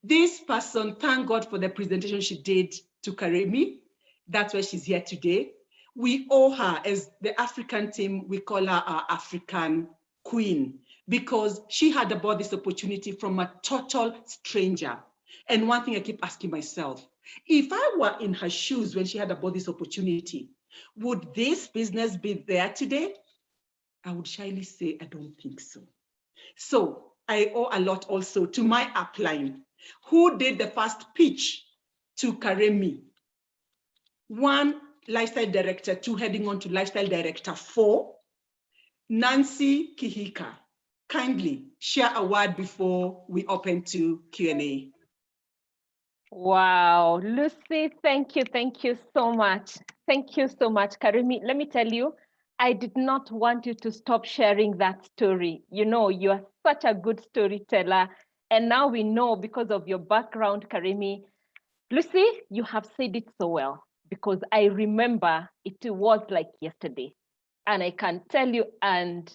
This person, thank God for the presentation she did to Karimi. That's why she's here today. We owe her, as the African team, we call her our African queen, because she had about this opportunity from a total stranger. And one thing I keep asking myself, if I were in her shoes when she had about this opportunity, would this business be there today? I would shyly say, I don't think so. So I owe a lot also to my upline, who did the first pitch to Karimi. 1, lifestyle director, 2, heading on to lifestyle director 4, Nancy Kihika. Kindly share a word before we open to Q&A. Wow, Lucy, thank you so much. Thank you so much, Karimi. Let me tell you, I did not want you to stop sharing that story. You know, you are such a good storyteller. And now we know because of your background, Karimi. Lucy, you have said it so well because I remember it was like yesterday. And I can tell you, and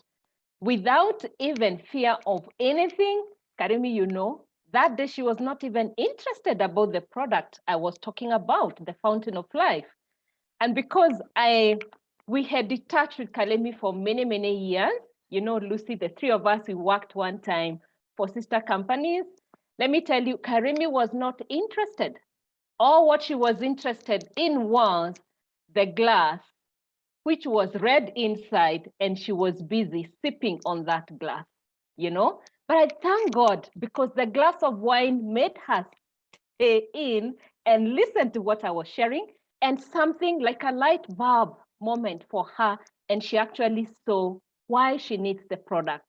without even fear of anything, Karimi, you know, that day she was not even interested about the product I was talking about, the Fountain of Life. And because we had detached with Karimi for many years, you know, Lucy, the 3 of us, we worked one time for sister companies. Let me tell you, Karimi was not interested. All what she was interested in was the glass, which was red inside, and she was busy sipping on that glass, you know? But I thank God because the glass of wine made her stay in and listen to what I was sharing, and something like a light bulb moment for her, and she actually saw why she needs the product.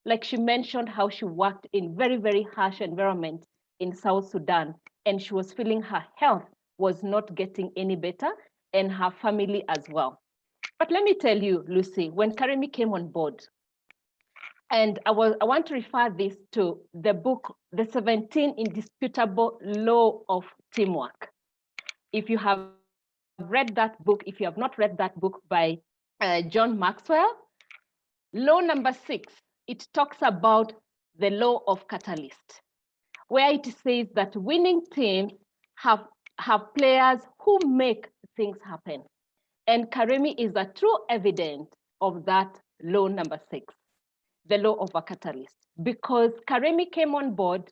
Like she mentioned how she worked in very harsh environment in South Sudan, and she was feeling her health was not getting any better, and her family as well. But let me tell you, Lucy, when Karimi came on board, and I want to refer this to the book, The 17 Indisputable Law of Teamwork. If you have read that book, if you have not read that book by John Maxwell, law number 6, it talks about the law of catalyst, where it says that winning teams have players who make things happen. And Karimi is a true evidence of that law number 6, the law of a catalyst. Because Karimi came on board,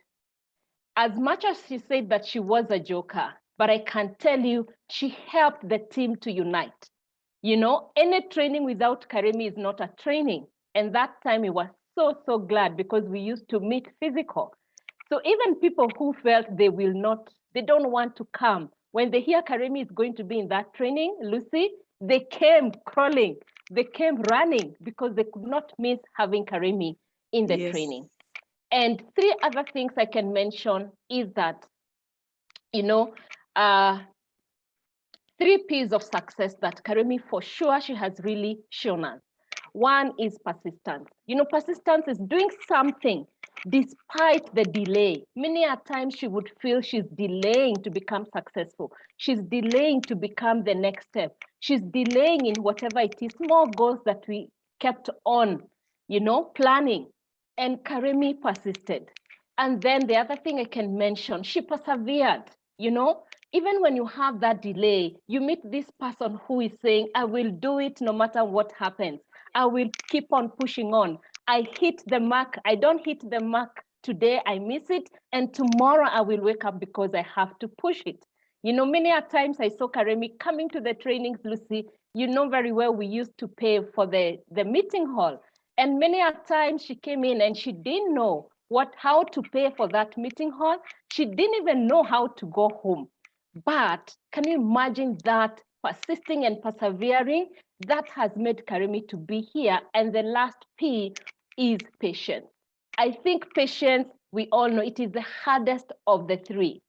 as much as she said that she was a joker, but I can tell you, she helped the team to unite. You know, any training without Karimi is not a training. And that time we were so glad because we used to meet physical. So even people who felt they don't want to come, when they hear Karimi is going to be in that training, Lucy, they came crawling, they came running because they could not miss having Karimi in the training. And 3 other things I can mention is that, you know, 3 P's of success that Karimi, for sure, she has really shown us. 1 is persistence. You know, persistence is doing something despite the delay. Many a times she would feel she's delaying to become successful. She's delaying to become the next step. She's delaying in whatever it is, small goals that we kept on, you know, planning. And Karimi persisted. And then the other thing I can mention, she persevered, you know, even when you have that delay, you meet this person who is saying, I will do it no matter what happens. I will keep on pushing on. I hit the mark. I don't hit the mark today, I miss it. And tomorrow I will wake up because I have to push it. You know, many a times I saw Karimi coming to the trainings, Lucy, you know very well we used to pay for the meeting hall. And many a times she came in and she didn't know how to pay for that meeting hall. She didn't even know how to go home. But can you imagine that persisting and persevering? That has made Karimi to be here. And the last P is patience. I think patience, we all know it is the hardest of the 3,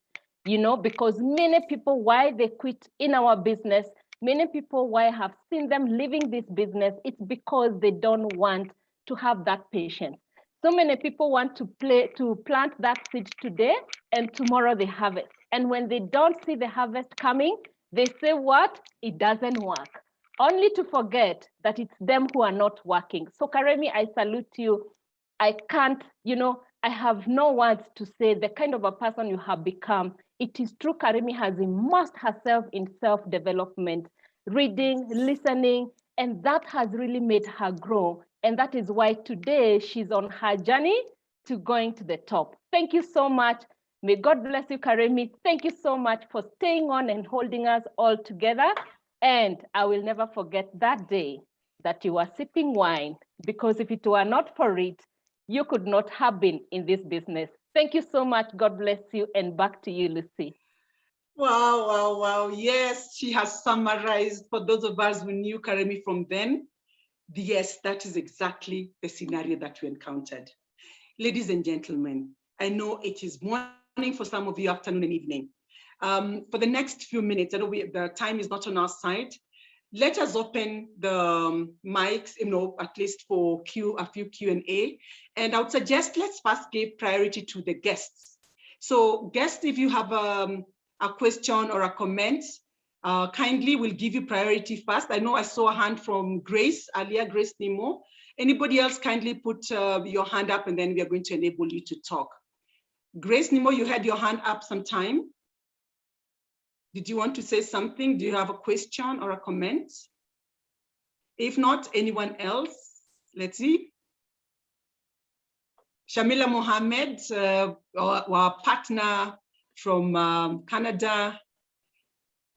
you know, because many people, why they quit in our business, many people, why I have seen them leaving this business, it's because they don't want to have that patience. So many people want to plant that seed today and tomorrow they harvest. And when they don't see the harvest coming, they say what? It doesn't work. Only to forget that it's them who are not working. So Karimi, I salute you. I can't, you know, I have no words to say the kind of a person you have become. It is true Karimi has immersed herself in self-development, reading, listening, and that has really made her grow. And that is why today she's on her journey to going to the top. Thank you so much. May God bless you, Karimi. Thank you so much for staying on and holding us all together. And I will never forget that day that you were sipping wine, because if it were not for it, you could not have been in this business. Thank you so much. God bless you. And back to you, Lucy. Wow, wow, wow. Yes, she has summarized for those of us who knew Karimi from then. Yes, that is exactly the scenario that we encountered. Ladies and gentlemen, I know it is morning for some of you, afternoon and evening. For the next few minutes, I know the time is not on our side. Let us open the mics, at least for a few Q&A. And I would suggest let's first give priority to the guests. So guests, if you have a question or a comment, kindly we'll give you priority first. I know I saw a hand from Grace earlier, Grace Nemo. Anybody else, kindly put your hand up and then we are going to enable you to talk. Grace Nemo, you had your hand up sometime. Did you want to say something? Do you have a question or a comment? If not, anyone else? Let's see. Shamila Mohammed, our partner from Canada.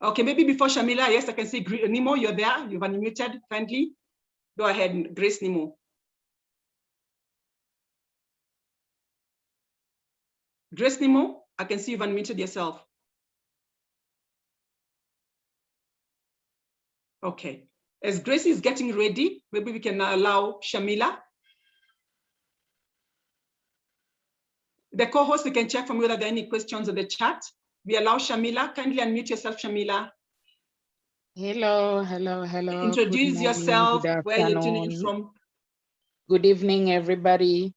Okay, maybe before Shamila, yes, I can see Nemo, you're there. You've unmuted, kindly. Go ahead, Grace Nemo. Grace Nemo, I can see you've unmuted yourself. Okay, as Grace is getting ready, maybe we can allow Shamila. The co-host, we can check from whether there are any questions in the chat. We allow Shamila. Kindly unmute yourself, Shamila. Hello, hello, hello. Introduce Good morning, yourself, good where you're tuning in afternoon. from. Good evening, everybody.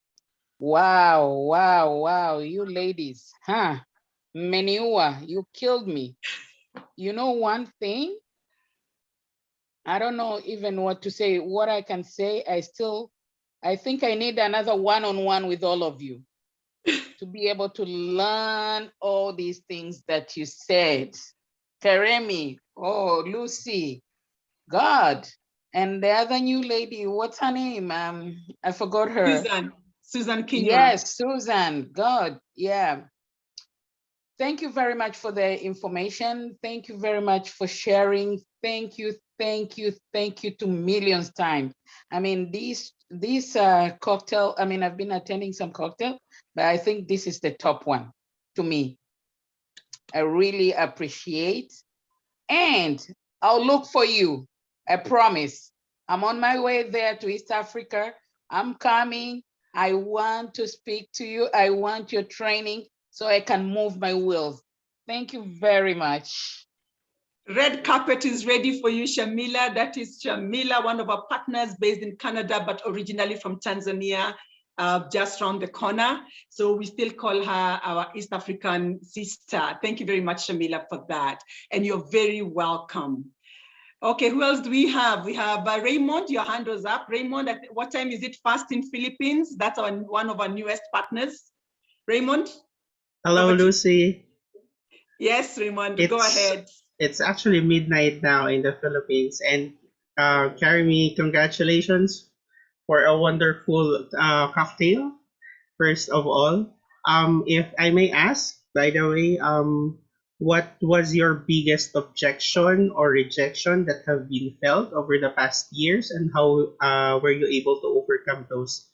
Wow, wow, wow, you ladies, huh? Meniua, you killed me. You know one thing? I don't know even what to say. What I can say, I think I need another one-on-one with all of you to be able to learn all these things that you said. Karimi, oh, Lucy, God. And the other new lady, what's her name? I forgot her. Susan Kinyua. Yes, Susan, God, yeah. Thank you very much for the information. Thank you very much for sharing. Thank you, thank you, thank you to millions times. I mean, these cocktail, I mean, I've been attending some cocktail, but I think this is the top one to me. I really appreciate, and I'll look for you. I promise. I'm on my way there to East Africa. I'm coming. I want to speak to you. I want your training so I can move my wheels. Thank you very much. Red carpet is ready for you, Shamila. That is Shamila, one of our partners based in Canada, but originally from Tanzania, just around the corner. So we still call her our East African sister. Thank you very much, Shamila, for that. And you're very welcome. Okay, who else do we have? We have Raymond, your hand was up. Raymond, at what time is it fast in Philippines? That's one of our newest partners. Raymond? Hello, Lucy. Yes, Raymond, go ahead. It's actually midnight now in the Philippines. And Karimi, congratulations for a wonderful cocktail, first of all. If I may ask, by the way, what was your biggest objection or rejection that have been felt over the past years, and how were you able to overcome those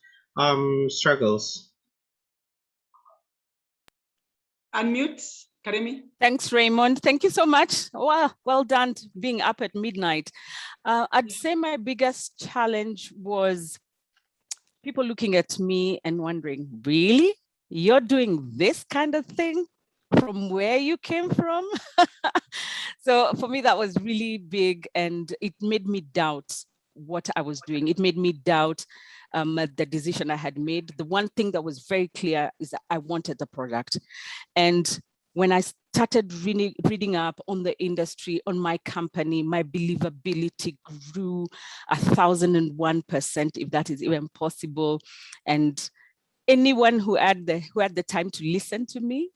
struggles? Unmute, Karimi. Thanks, Raymond. Thank you so much. Wow, well done being up at midnight. I'd say my biggest challenge was people looking at me and wondering, really? You're doing this kind of thing from where you came from? So for me, that was really big, and it made me doubt what I was doing. It made me doubt the decision I had made. The one thing that was very clear is that I wanted the product. And when I started reading up on the industry, on my company, my believability grew 1,001%, if that is even possible. And anyone who had the time to listen to me,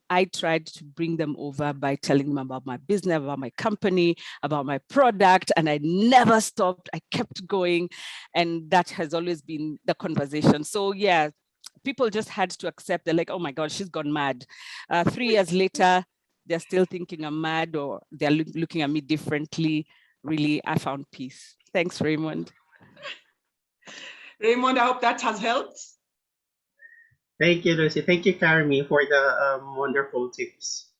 I tried to bring them over by telling them about my business, about my company, about my product, and I never stopped. I kept going, and that has always been the conversation. So yeah, people just had to accept. They're like, oh my God, she's gone mad. 3 years later, they're still thinking I'm mad, or they're looking at me differently. Really, I found peace. Thanks, Raymond. Raymond, I hope that has helped. Thank you, Lucy. Thank you, Karimi, for the wonderful tips.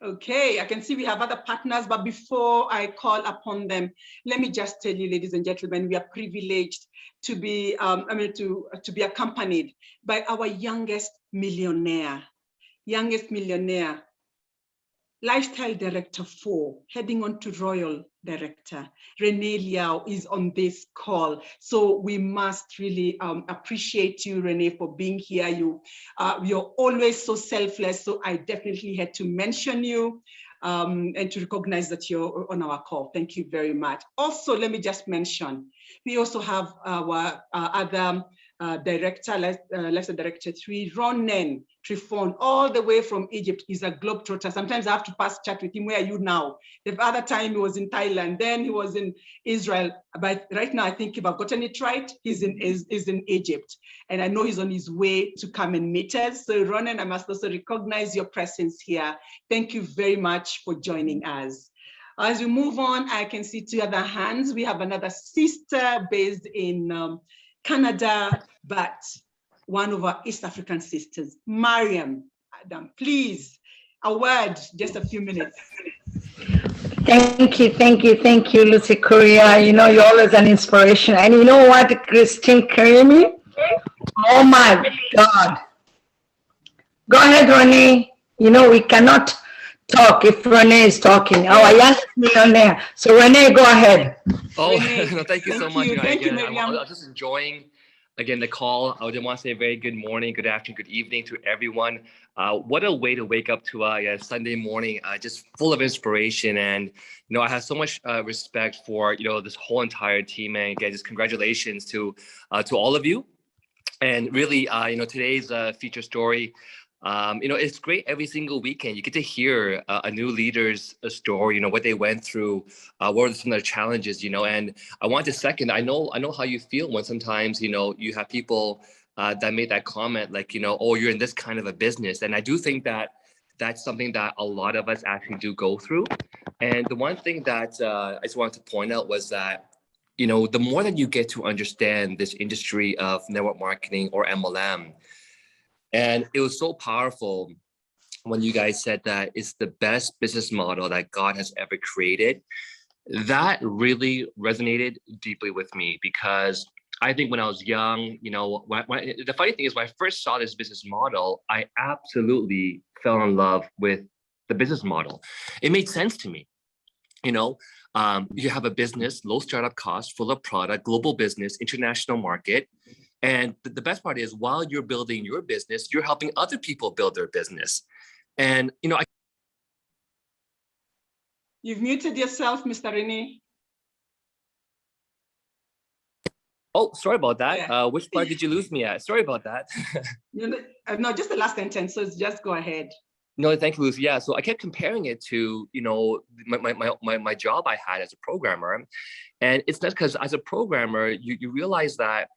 Okay, I can see we have other partners, but before I call upon them, let me just tell you, ladies and gentlemen, we are privileged to be, to be accompanied by our youngest millionaire, Lifestyle Director 4, heading on to Royal Director. Renee Liao is on this call. So we must really appreciate you, Renee, for being here. You're always so selfless. So I definitely had to mention you and to recognize that you're on our call. Thank you very much. Also, let me just mention, we also have our other director, Lifestyle Director 3, Ronen Trifon, all the way from Egypt. He's a globetrotter. Sometimes I have to pass chat with him. Where are you now? The other time he was in Thailand, then he was in Israel. But right now, I think if I've gotten it right, he's in Egypt. And I know he's on his way to come and meet us. So Ronen, I must also recognize your presence here. Thank you very much for joining us. As we move on, I can see two other hands. We have another sister based in Canada, but one of our East African sisters, Mariam Adam. Please, a word, just a few minutes. Thank you, Lucy Korea. You know, you're always an inspiration. And you know what, Christine Karimi? Oh my God. Go ahead, Renee. You know, we cannot talk if Renee is talking. Our youngest millionaire. So Renee, go ahead. Oh, Renee, no, thank you so much. Thank you, Again, Mariam. I was just enjoying, again, the call. I just want to say a very good morning, good afternoon, good evening to everyone. What a way to wake up to a Sunday morning, just full of inspiration. And, you know, I have so much respect for, you know, this whole entire team. And again, just congratulations to all of you. And really, you know, today's feature story, you know, it's great every single weekend. You get to hear a new leader's story, you know, what they went through, what were some of their challenges, you know, and I want to second, I know how you feel when sometimes, you know, you have people that made that comment, like, you know, oh, you're in this kind of a business. And I do think that that's something that a lot of us actually do go through. And the one thing that I just wanted to point out was that, you know, the more that you get to understand this industry of network marketing or MLM, and it was so powerful when you guys said that it's the best business model that God has ever created. That really resonated deeply with me, because I think when I was young, you know, the funny thing is when I first saw this business model, I absolutely fell in love with the business model. It made sense to me. You know, you have a business, low startup cost, full of product, global business, international market. And the best part is, while you're building your business, you're helping other people build their business. And, you know, You've muted yourself, Mr. Renee. Oh, sorry about that. Yeah. Which part did you lose me at? Sorry about that. No, just the last sentence. So just go ahead. No, thank you, Lucy. Yeah, so I kept comparing it to, you know, my job I had as a programmer. And it's not because as a programmer, you realize that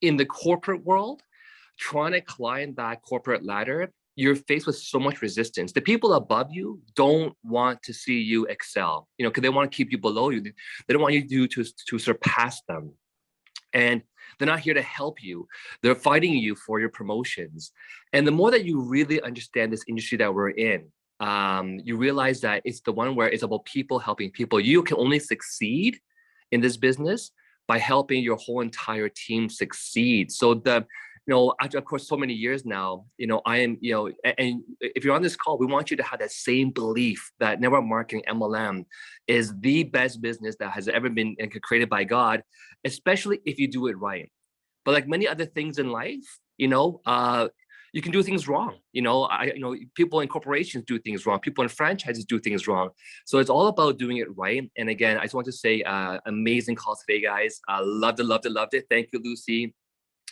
in the corporate world, trying to climb that corporate ladder, you're faced with so much resistance. The people above you don't want to see you excel, you know, because they want to keep you below you. They don't want you to surpass them. And they're not here to help you. They're fighting you for your promotions. And the more that you really understand this industry that we're in, you realize that it's the one where it's about people helping people. You can only succeed in this business by helping your whole entire team succeed. So you know, after, of course, so many years now, you know, I am, you know, and if you're on this call, we want you to have that same belief that network marketing, MLM, is the best business that has ever been created by God, especially if you do it right. But like many other things in life, you know, you can do things wrong. You know, people in corporations do things wrong. People in franchises do things wrong. So it's all about doing it right. And again, I just want to say, amazing call today, guys. Loved it. Thank you, Lucy.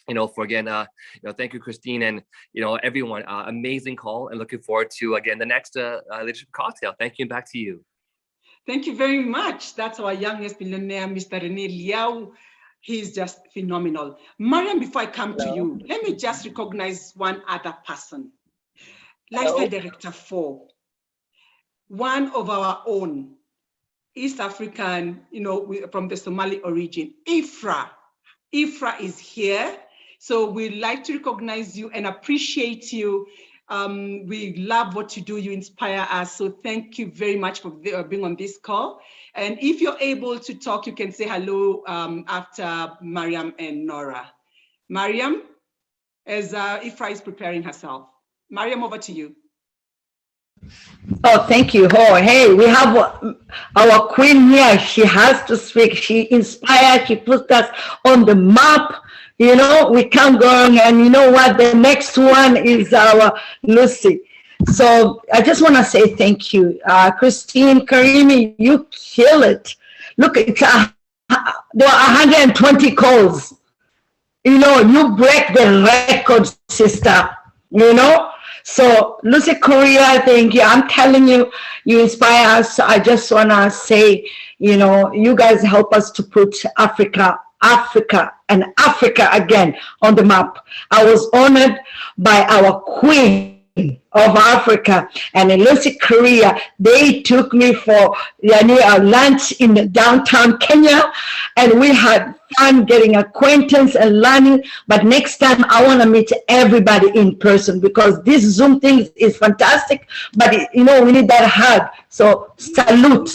You know, for again, you know, thank you, Christine, and you know, everyone. Amazing call, and looking forward to again the next leadership cocktail. Thank you, and back to you. Thank you very much. That's our youngest millionaire, Mr. Renee Liao. He's just phenomenal. Mariam, before I come to you, let me just recognize one other person. Lifestyle Director 4, one of our own East African, you know, from the Somali origin, Ifra. Ifra is here. So we'd like to recognize you and appreciate you We love what you do. You inspire us. So thank you very much for being on this call. And if you're able to talk, you can say hello after Mariam and Nora. Mariam, as Ifra is preparing herself. Mariam, over to you. Oh, thank you. Oh, hey, we have our queen here. She has to speak. She inspires. She puts us on the map. You know, we can't go wrong. And you know what? The next one is our Lucy. So I just want to say thank you. Christine, Karimi, you kill it. Look, it's there are 120 calls. You know, you break the record, sister. You know? So Lucy Korea, thank you. I'm telling you, you inspire us. I just want to say, you know, you guys help us to put Africa and Africa again on the map. I was honored by our queen of Africa and in Lucy Korea. They took me for a lunch in downtown Kenya, and we had fun getting acquaintance and learning. But next time I want to meet everybody in person, because this Zoom thing is fantastic, but you know, we need that hug. So salute.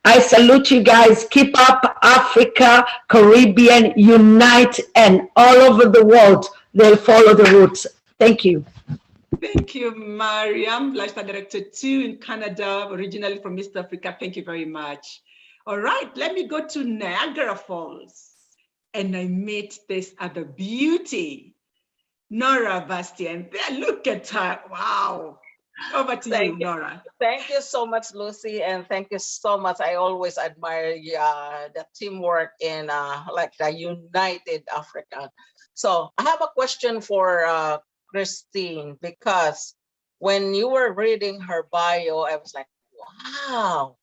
I salute you guys. Keep up. Africa, Caribbean, unite, and all over the world, they'll follow the roots. Thank you. Thank you, Mariam, Lifestyle Director 2 in Canada, originally from East Africa. Thank you very much. All right, let me go to Niagara Falls. And I met this other beauty, Nora Bastian. There, look at her. Wow. Over to you, Nora. Thank you so much, Lucy, and thank you so much. I always admire the teamwork in like the United Africa. So I have a question for Christine, because when you were reading her bio, I was like, wow.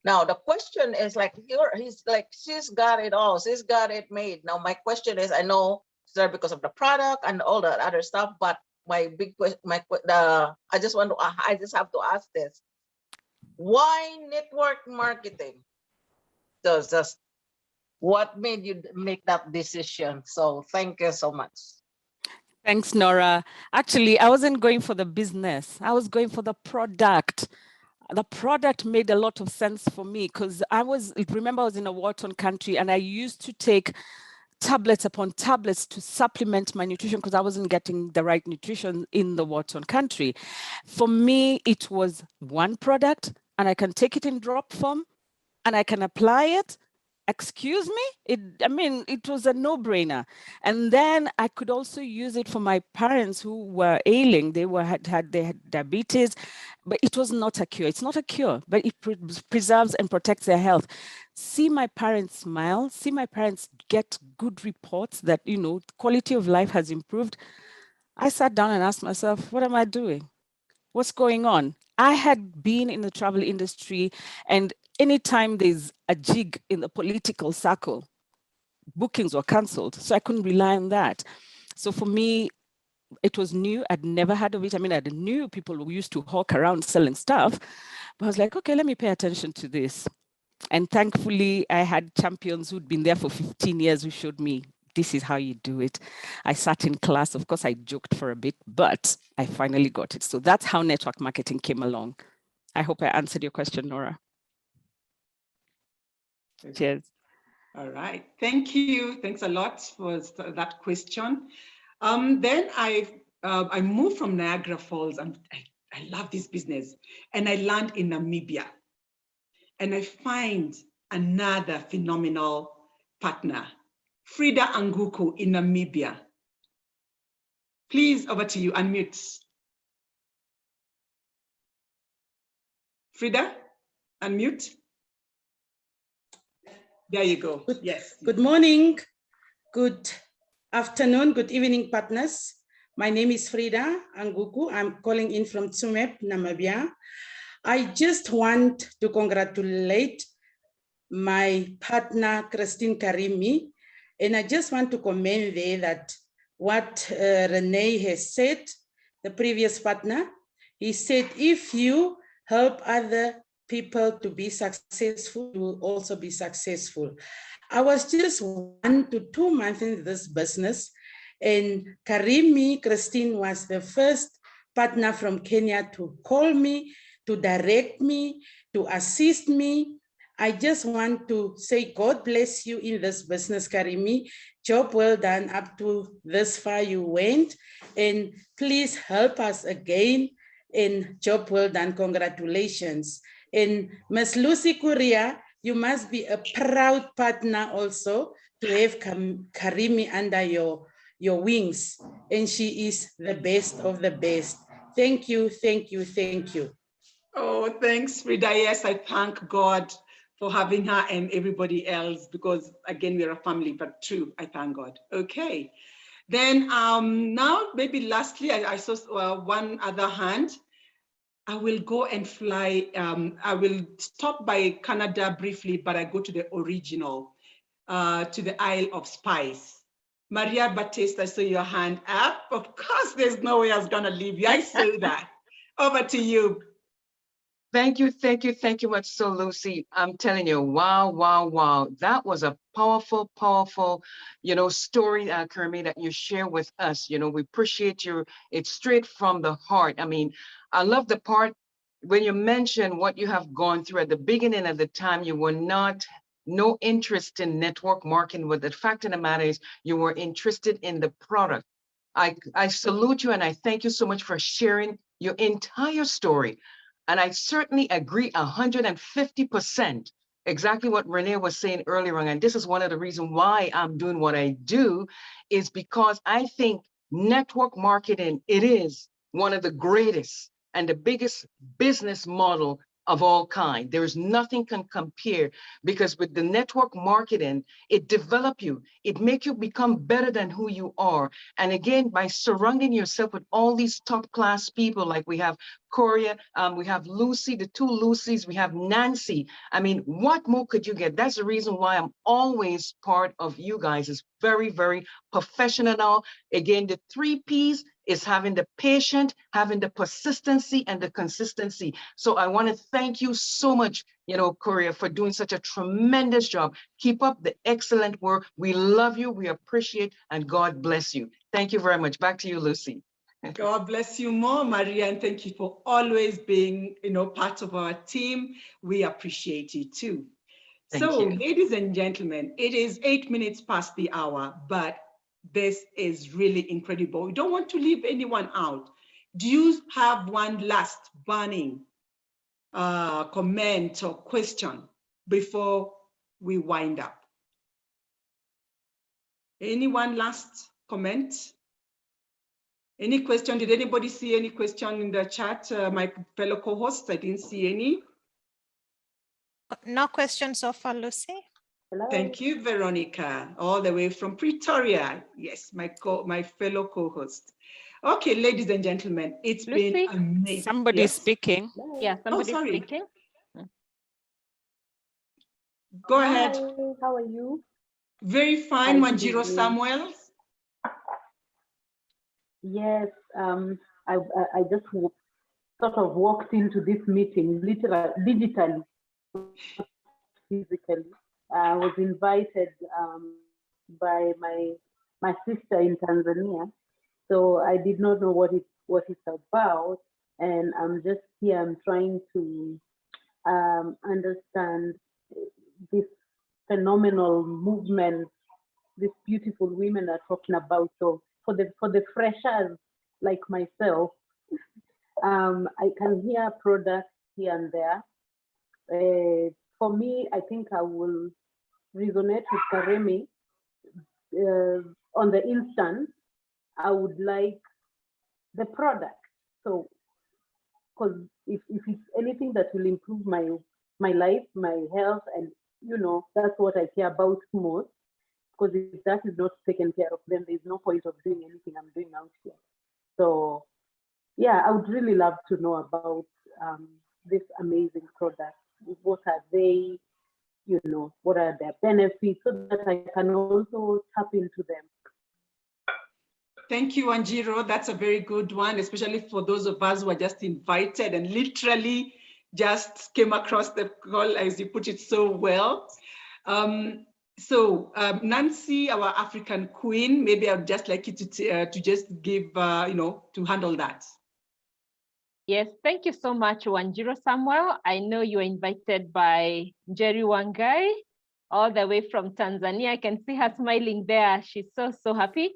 Now the question is like, he's like, she's got it all. She's got it made. Now my question is, I know it's there because of the product and all that other stuff, but my big question, I just have to ask this: why network marketing? So just what made you make that decision? So thank you so much. Thanks, Nora. Actually, I wasn't going for the business. I was going for the product. The product made a lot of sense for me because I was in a war-torn country, and I used to take tablets upon tablets to supplement my nutrition because I wasn't getting the right nutrition in the war-torn country. For me, it was one product, and I can take it in drop form, and I can apply it. Excuse me? It was a no-brainer. And then I could also use it for my parents who were ailing. They had diabetes, but it was not a cure. It's not a cure, but it preserves and protects their health. See my parents smile, see my parents get good reports that, you know, quality of life has improved. I sat down and asked myself, what am I doing? What's going on? I had been in the travel industry, and anytime there's a jig in the political circle, bookings were cancelled. So I couldn't rely on that. So for me, it was new. I'd never heard of it. I mean, I knew people who used to hawk around selling stuff, but I was like, okay, let me pay attention to this. And thankfully, I had champions who'd been there for 15 years who showed me, this is how you do it. I sat in class. Of course, I joked for a bit, but I finally got it. So that's how network marketing came along. I hope I answered your question, Nora. Cheers. All right. Thank you. Thanks a lot for that question. Then I moved from Niagara Falls, and I love this business. And I land in Namibia. And I find another phenomenal partner, Frida Anguku in Namibia. Please, over to you, unmute. Frida, unmute. There you go. Yes. Good morning, good afternoon, good evening, partners. My name is Frida Anguku. I'm calling in from Tsumeb, Namibia. I just want to congratulate my partner, Christine Karimi, and I just want to comment there that what Renee has said, the previous partner, he said, if you help other people to be successful, you will also be successful. I was just 1 to 2 months in this business, and Karimi, Christine, was the first partner from Kenya to call me, to direct me, to assist me. I just want to say God bless you in this business, Karimi. Job well done up to this far you went. And please help us again. And job well done, congratulations. And Ms. Lucy Kuria, you must be a proud partner also to have Karimi under your wings. And she is the best of the best. Thank you, thank you, thank you. Oh, thanks, Frida. Yes, I thank God for having her and everybody else, because again, we're a family, but true, I thank God. Okay. Then now, maybe lastly, I saw one other hand. I will go and fly. I will stop by Canada briefly, but I go to the original, to the Isle of Spice. Maria Batista, I saw your hand up. Of course, there's no way I was gonna leave you. I saw that. Over to you. Thank you much, so Lucy. I'm telling you, wow, wow, wow. That was a powerful, powerful, story, Karimi, that you share with us. We appreciate you. It's straight from the heart. I mean, I love the part when you mention what you have gone through at the beginning of the time. You were no interest in network marketing, but the fact of the matter is you were interested in the product. I salute you and I thank you so much for sharing your entire story. And I certainly agree 150%, exactly what Renee was saying earlier on. And this is one of the reasons why I'm doing what I do, is because I think network marketing, it is one of the greatest and the biggest business model of all kind. There is nothing can compare, because with the network marketing, it develop you, it make you become better than who you are. And again, by surrounding yourself with all these top class people, like we have Korea, we have Lucy, the two Lucys, we have Nancy. I mean, what more could you get? That's the reason why I'm always part of you guys. It's very, very professional. Again, the 3 Ps is having the patience, having the persistency and the consistency. So I want to thank you so much, Korea, for doing such a tremendous job. Keep up the excellent work. We love you, we appreciate, and God bless you. Thank you very much. Back to you, Lucy. God bless you more, Maria, and thank you for always being, part of our team. We appreciate you too. Thank So, you. ladies and gentlemen, it is 8 minutes past the hour, but this is really incredible. We don't want to leave anyone out. Do you have one last burning comment or question before we wind up? Anyone last comment? Any question? Did anybody see any question in the chat? My fellow co-hosts, I didn't see any. No questions so far, Lucy. Hello. Thank you, Veronica, all the way from Pretoria. Yes, my fellow co-host. Okay, ladies and gentlemen, it's Lucy, been amazing. Somebody's Yes? speaking. Yeah, somebody's sorry. speaking. Go ahead. Hi, how are you? Very fine, Hi, good Wanjiro evening. Samuels. Yes, I just sort of walked into this meeting digitally, physically. I was invited by my sister in Tanzania, so I did not know what it's about, and I'm just here. I'm trying to understand this phenomenal movement these beautiful women are talking about. So for the freshers like myself, I can hear products here and there. For me, I think I will resonate with Karimi. On the instant, I would like the product. So, because if it's anything that will improve my life, my health, and that's what I care about most. Because if that is not taken care of, then there's no point of doing anything I'm doing out here. So, yeah, I would really love to know about this amazing product. What are they? What are their benefits, so that I can also tap into them. Thank you, Wanjiro. That's a very good one, especially for those of us who are just invited and literally just came across the call, as you put it so well. Nancy, our African queen, maybe I'd just like you to just give, to handle that. Yes, thank you so much, Wanjiro Samuel. I know you were invited by Jerry Wangai, all the way from Tanzania. I can see her smiling there. She's so happy.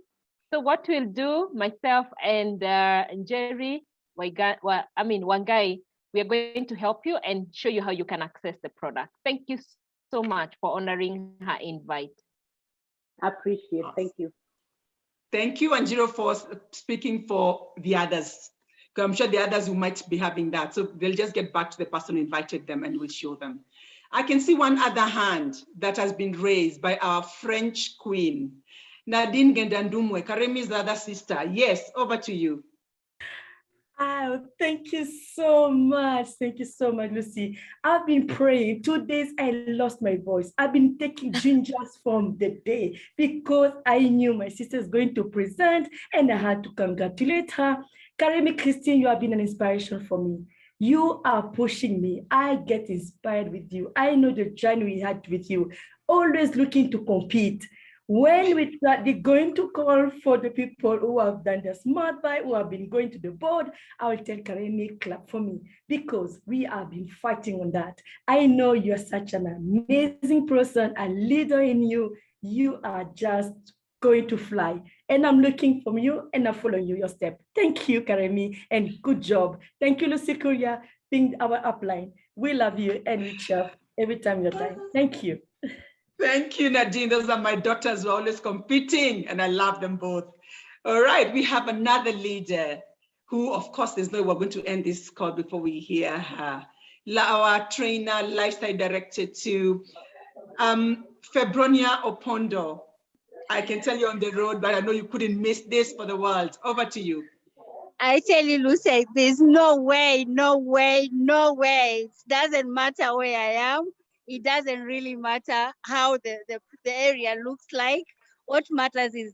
So what we'll do, myself and Jerry Wangai, we are going to help you and show you how you can access the product. Thank you so much for honoring her invite. Appreciate, thank you. Thank you, Anjiro, for speaking for the others. I'm sure the others who might be having that. So they'll just get back to the person who invited them and we'll show them. I can see one other hand that has been raised by our French queen, Nadine Gendandumwe, Karimi's other sister. Yes, over to you. Oh, thank you so much. Thank you so much, Lucy. I've been praying. 2 days, I lost my voice. I've been taking gingers from the day because I knew my sister is going to present and I had to congratulate her. Karimi, Christine, you have been an inspiration for me. You are pushing me. I get inspired with you. I know the journey we had with you, always looking to compete. When we started going to call for the people who have done the smart buy, who have been going to the board, I will tell Karimi, clap for me, because we have been fighting on that. I know you're such an amazing person, a leader in you. You are just going to fly. And I'm looking from you and I'm following your step. Thank you, Karimi, and good job. Thank you, Lucy Korea, being our upline. We love you and we cheer every time you're time. Thank you. Thank you, Nadine. Those are my daughters who are always competing, and I love them both. All right, we have another leader who, of course, there's no way we're going to end this call before we hear her. Our trainer, lifestyle director to Febronia Opondo. I can tell you on the road, but I know you couldn't miss this for the world. Over to you. I tell you, Lucy, there's no way. It doesn't matter where I am. It doesn't really matter how the area looks like. What matters is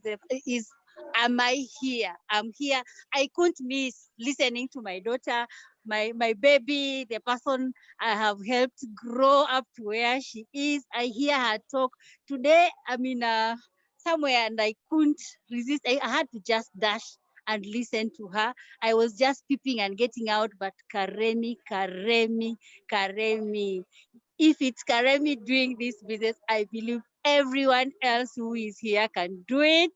am I here? I'm here. I couldn't miss listening to my daughter, my baby, the person I have helped grow up to where she is. I hear her talk. Today, I'm in somewhere and I couldn't resist. I had to just dash and listen to her. I was just peeping and getting out, but Karimi. If it's Karimi doing this business, I believe everyone else who is here can do it.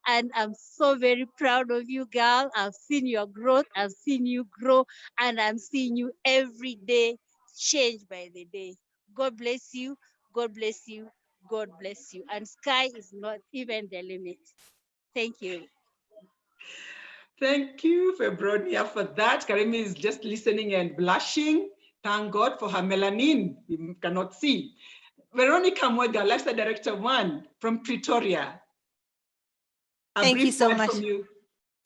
And I'm so very proud of you, girl. I've seen your growth. I've seen you grow. And I'm seeing you every day change by the day. God bless you. God bless you. God bless you. And sky is not even the limit. Thank you. Thank you, Febronia, for that. Karimi is just listening and blushing. Thank God for her melanin. You cannot see. Veronica Mwega, Lifestyle Director 1 from Pretoria. Thank you so much. From you.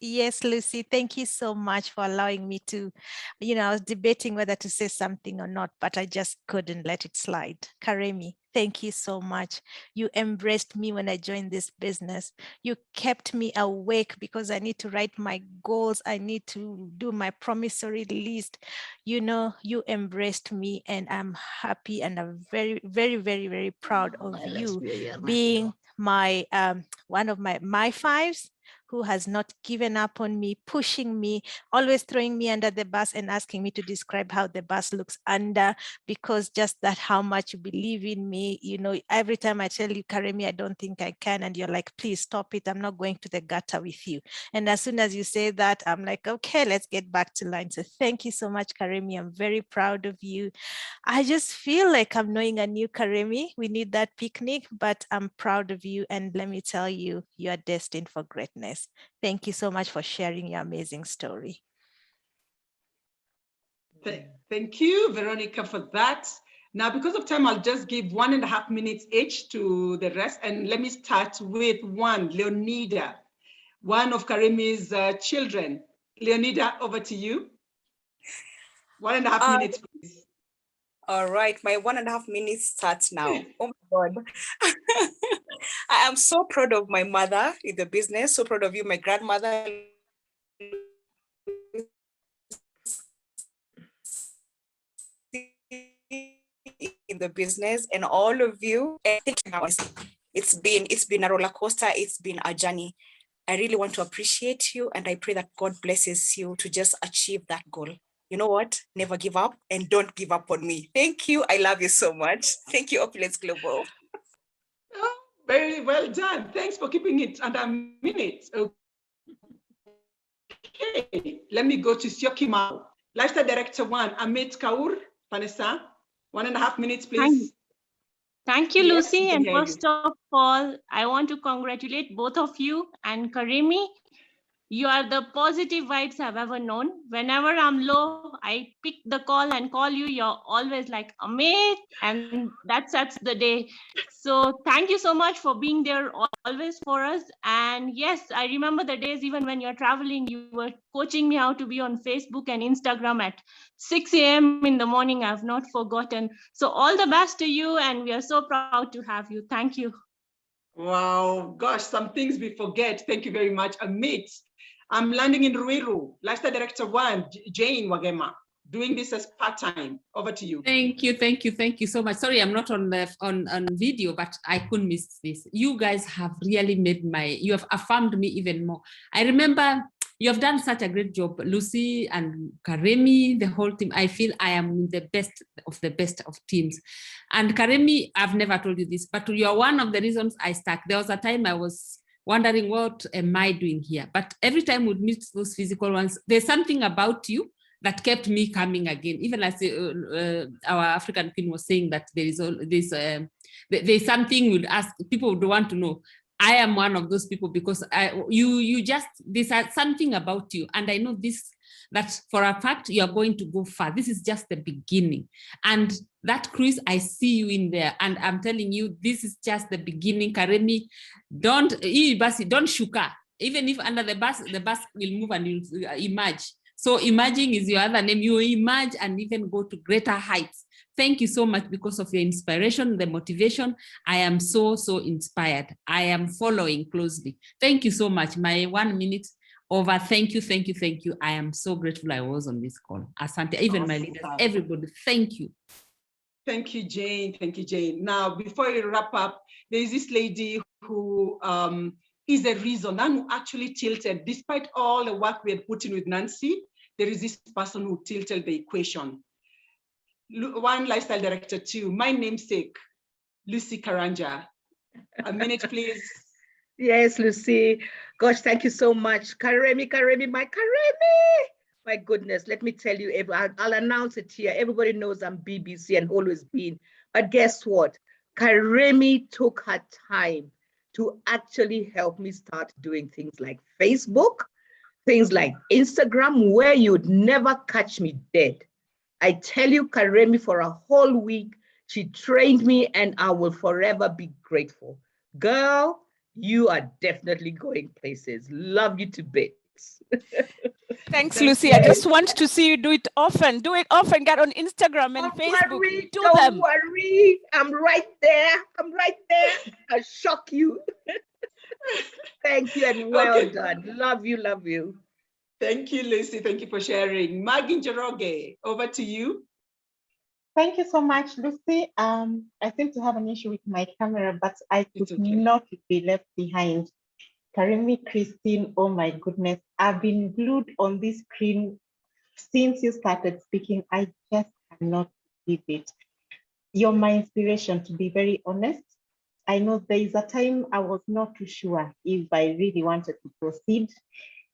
Yes, Lucy, thank you so much for allowing me to, I was debating whether to say something or not, but I just couldn't let it slide. Karimi, thank you so much. You embraced me when I joined this business. You kept me awake because I need to write my goals. I need to do my promissory list. You embraced me and I'm happy and I'm very, very, very, very proud of you being my one of my fives who has not given up on me, pushing me, always throwing me under the bus and asking me to describe how the bus looks under, because just that how much you believe in me. Every time I tell you, Karimi, I don't think I can, and you're like, please stop it. I'm not going to the gutter with you. And as soon as you say that, I'm like, okay, let's get back to line. So thank you so much, Karimi. I'm very proud of you. I just feel like I'm knowing a new Karimi. We need that picnic, but I'm proud of you. And let me tell you, you are destined for greatness. Thank you so much for sharing your amazing story. Thank you, Veronica, for that. Now, because of time, I'll just give 1.5 minutes each to the rest. And let me start with Leonida, one of Karimi's children. Leonida, over to you. 1.5 minutes, please. All right, my 1.5 minutes starts now. Oh my God. I am so proud of my mother in the business, so proud of you, my grandmother. In the business, and all of you. It's been a roller coaster, it's been a journey. I really want to appreciate you, and I pray that God blesses you to just achieve that goal. you know what? Never give up and don't give up on me. Thank you. I love you so much. Thank you, Opulence Global. Oh, very well done. Thanks for keeping it under a minute. Okay, let me go to Siokimau. Lifestyle Director 1, Amit Kaur, Vanessa. 1.5 minutes, please. Thank you, Yes, Lucy. we can And hear you. first of all, I want to congratulate both of you and Karimi. You are the positive vibes I've ever known. Whenever I'm low, I pick the call and call you. You're always like, Amit, and that sets the day. So thank you so much for being there always for us. And yes, I remember the days even when you're traveling, you were coaching me how to be on Facebook and Instagram at 6 a.m. in the morning. I've not forgotten. So all the best to you, and we are so proud to have you. Thank you. Wow, gosh, some things we forget. Thank you very much, Amit. I'm landing in Ruiru, Lifestyle Director 1, Jane Wagema, doing this as part-time. Over to you. Thank you so much. Sorry, I'm not on the on video, but I couldn't miss this. You guys have really made you have affirmed me even more. I remember you have done such a great job, Lucy and Karimi, the whole team. I feel I am the best of teams. And Karimi, I've never told you this, but you are one of the reasons I stuck. There was a time I was wondering, what am I doing here? But every time we'd meet those physical ones, there's something about you that kept me coming again. Even as our African queen was saying that there's something we'd ask, people would want to know. I am one of those people because there's something about you. And I know that for a fact, you are going to go far. This is just the beginning. And that cruise, I see you in there. And I'm telling you, this is just the beginning. Karimi, don't shuka. Even if under the bus will move and you'll emerge. So emerging is your other name. You emerge and even go to greater heights. Thank you so much because of your inspiration, the motivation. I am so inspired. I am following closely. Thank you so much. My 1 minute over. Thank you. I am so grateful I was on this call. Asante, even my leaders, everybody, thank you. Thank you, Jane. Thank you, Jane. Now, before we wrap up, there is this lady who is the reason and who actually tilted, despite all the work we had put in with Nancy, there is this person who tilted the equation. 1, Lifestyle Director 2, my namesake, Lucy Karanja. A minute, please. Yes, Lucy. Gosh, thank you so much. Karimi, my Karimi. My goodness, let me tell you, I'll announce it here. Everybody knows I'm BBC and always been. But guess what? Karimi took her time to actually help me start doing things like Facebook, things like Instagram, where you'd never catch me dead. I tell you, Karimi, for a whole week, she trained me and I will forever be grateful. Girl, you are definitely going places. Love you to bits. Thanks, Lucy. I just want to see you do it often. Do it often. Get on Instagram and Facebook. Don't worry. I'm right there. I'll shock you. Thank you and well done. Love you. Thank you, Lucy. Thank you for sharing. Maggie Njoroge, over to you. Thank you so much, Lucy. I seem to have an issue with my camera, but I could not be left behind. Karimi, Christine, oh my goodness. I've been glued on this screen since you started speaking. I just cannot believe it. You're my inspiration, to be very honest. I know there is a time I was not too sure if I really wanted to proceed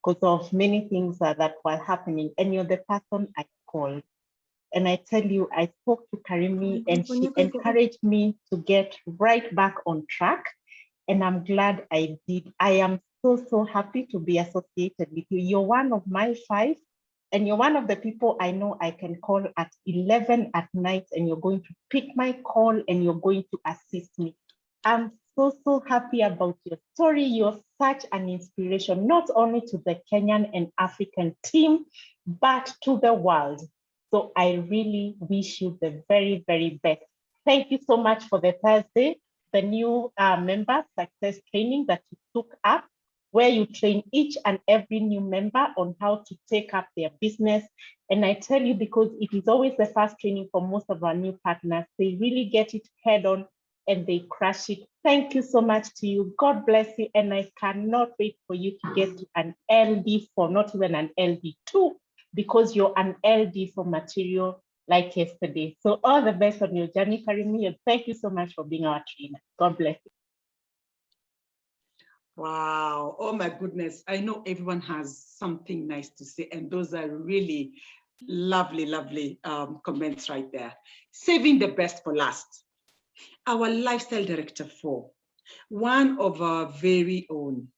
because of many things that were happening, and you're the person I called. And I tell you, I spoke to Karimi and she encouraged me to get right back on track. And I'm glad I did. I am so happy to be associated with you. You're one of my 5, and you're one of the people I know I can call at 11 at night, and you're going to pick my call and you're going to assist me. I'm so happy about your story. You're such an inspiration, not only to the Kenyan and African team, but to the world. So I really wish you the very, very best. Thank you so much for the Thursday, the new member success training that you took up, where you train each and every new member on how to take up their business. And I tell you, because it is always the first training for most of our new partners, they really get it head on and they crush it. Thank you so much to you. God bless you. And I cannot wait for you to get to an LD4, not even an LD2. because you're an LD for material like yesterday. So all the best on your journey, Karimi, and thank you so much for being our trainer. God bless you. Wow. Oh my goodness. I know everyone has something nice to say, and those are really lovely, lovely comments right there. Saving the best for last. Our lifestyle director 4, one of our very own,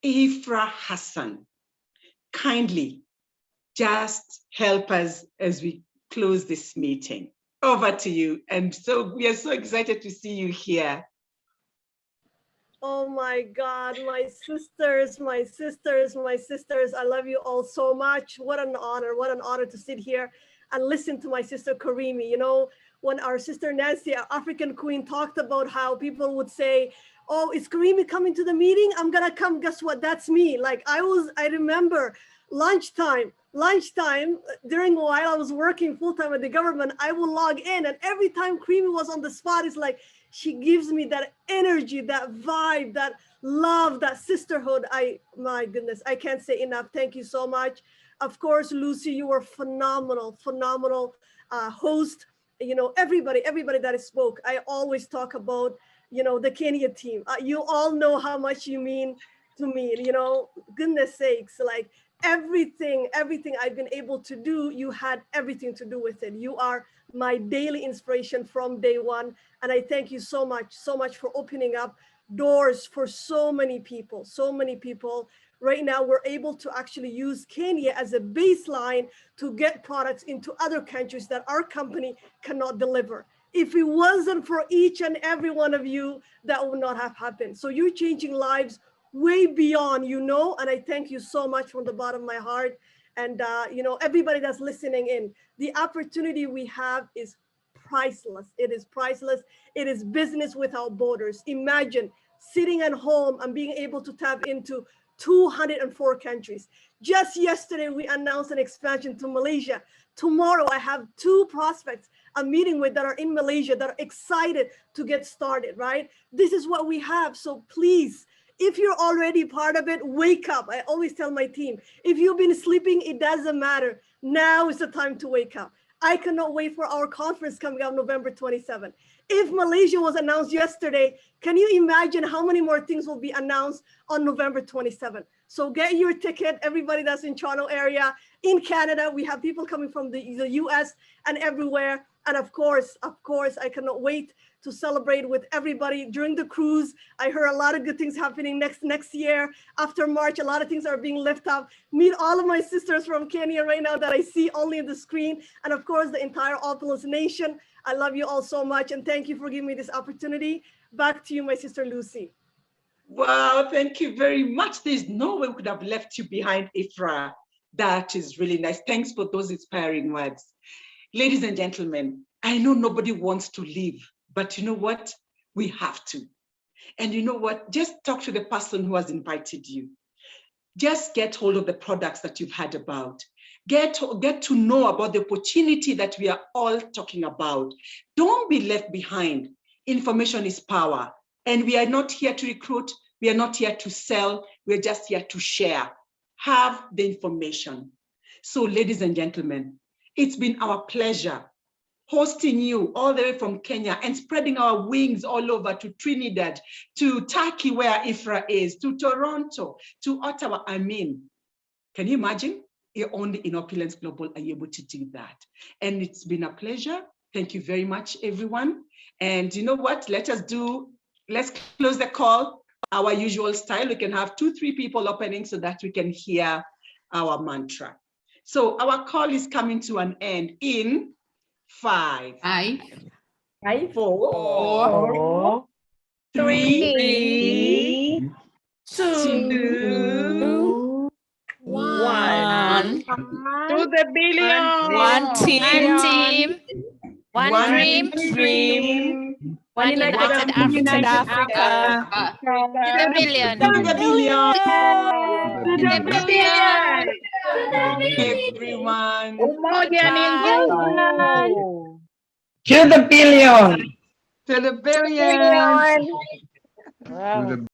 Ifra Hassan, kindly just help us as we close this meeting. Over to you. And so we are so excited to see you here. Oh my God, my sisters, my sisters, my sisters. I love you all so much. What an honor to sit here and listen to my sister Karimi. You know, when our sister Nancy, our African queen, talked about how people would say, oh, is Karimi coming to the meeting? I'm gonna come. Guess what? That's me. Like I remember lunchtime during while I was working full-time at the government, I will log in, and every time Karimi was on the spot, it's like, she gives me that energy, that vibe, that love, that sisterhood. My goodness, I can't say enough. Thank you so much. Of course, Lucy, you were phenomenal host. You know, everybody that spoke, I always talk about, you know, the Kenya team. You all know how much you mean to me, you know, goodness sakes, like everything I've been able to do, you had everything to do with it. You are my daily inspiration from day one. And I thank you so much for opening up doors for so many people. Right now, we're able to actually use Kenya as a baseline to get products into other countries that our company cannot deliver. If it wasn't for each and every one of you, that would not have happened. So you're changing lives way beyond, you know, and I thank you so much from the bottom of my heart. And, you know, everybody that's listening in, the opportunity we have is priceless. It is priceless. It is business without borders. Imagine sitting at home and being able to tap into 204 countries. Just yesterday, we announced an expansion to Malaysia. Tomorrow, I have 2 prospects I'm meeting with that are in Malaysia that are excited to get started, right? This is what we have. So please, if you're already part of it, wake up. I always tell my team, if you've been sleeping, it doesn't matter. Now is the time to wake up. I cannot wait for our conference coming up November 27th. If Malaysia was announced yesterday, can you imagine how many more things will be announced on November 27th? So get your ticket, everybody that's in Toronto area. In Canada, we have people coming from the US and everywhere. And of course, I cannot wait to celebrate with everybody during the cruise. I heard a lot of good things happening next year. After March, a lot of things are being lifted up. Meet all of my sisters from Kenya right now that I see only on the screen. And of course, the entire Opulence Nation. I love you all so much. And thank you for giving me this opportunity. Back to you, my sister Lucy. Wow, thank you very much. There's no way we could have left you behind, Ifra. That is really nice. Thanks for those inspiring words. Ladies and gentlemen, I know nobody wants to leave, but you know what? We have to. And you know what? Just talk to the person who has invited you. Just get hold of the products that you've heard about. Get to know about the opportunity that we are all talking about. Don't be left behind. Information is power. And we are not here to recruit. We are not here to sell. We're just here to share. Have the information. So, ladies and gentlemen, it's been our pleasure hosting you all the way from Kenya and spreading our wings all over to Trinidad, to Turkey, where Ifra is, to Toronto, to Ottawa. I mean, can you imagine? You're only in Opulence Global are you able to do that. And it's been a pleasure. Thank you very much, everyone. And you know what? Let's close the call. Our usual style, we can have 2-3 people opening so that we can hear our mantra. So our call is coming to an end in 5, 4, 3, 2, 1. To the billion. One team. One dream. One united Africa. To the billion. To the billion. To the billion. Everyone. Umoja ni nguvu. To the billion. To the billion. Wow.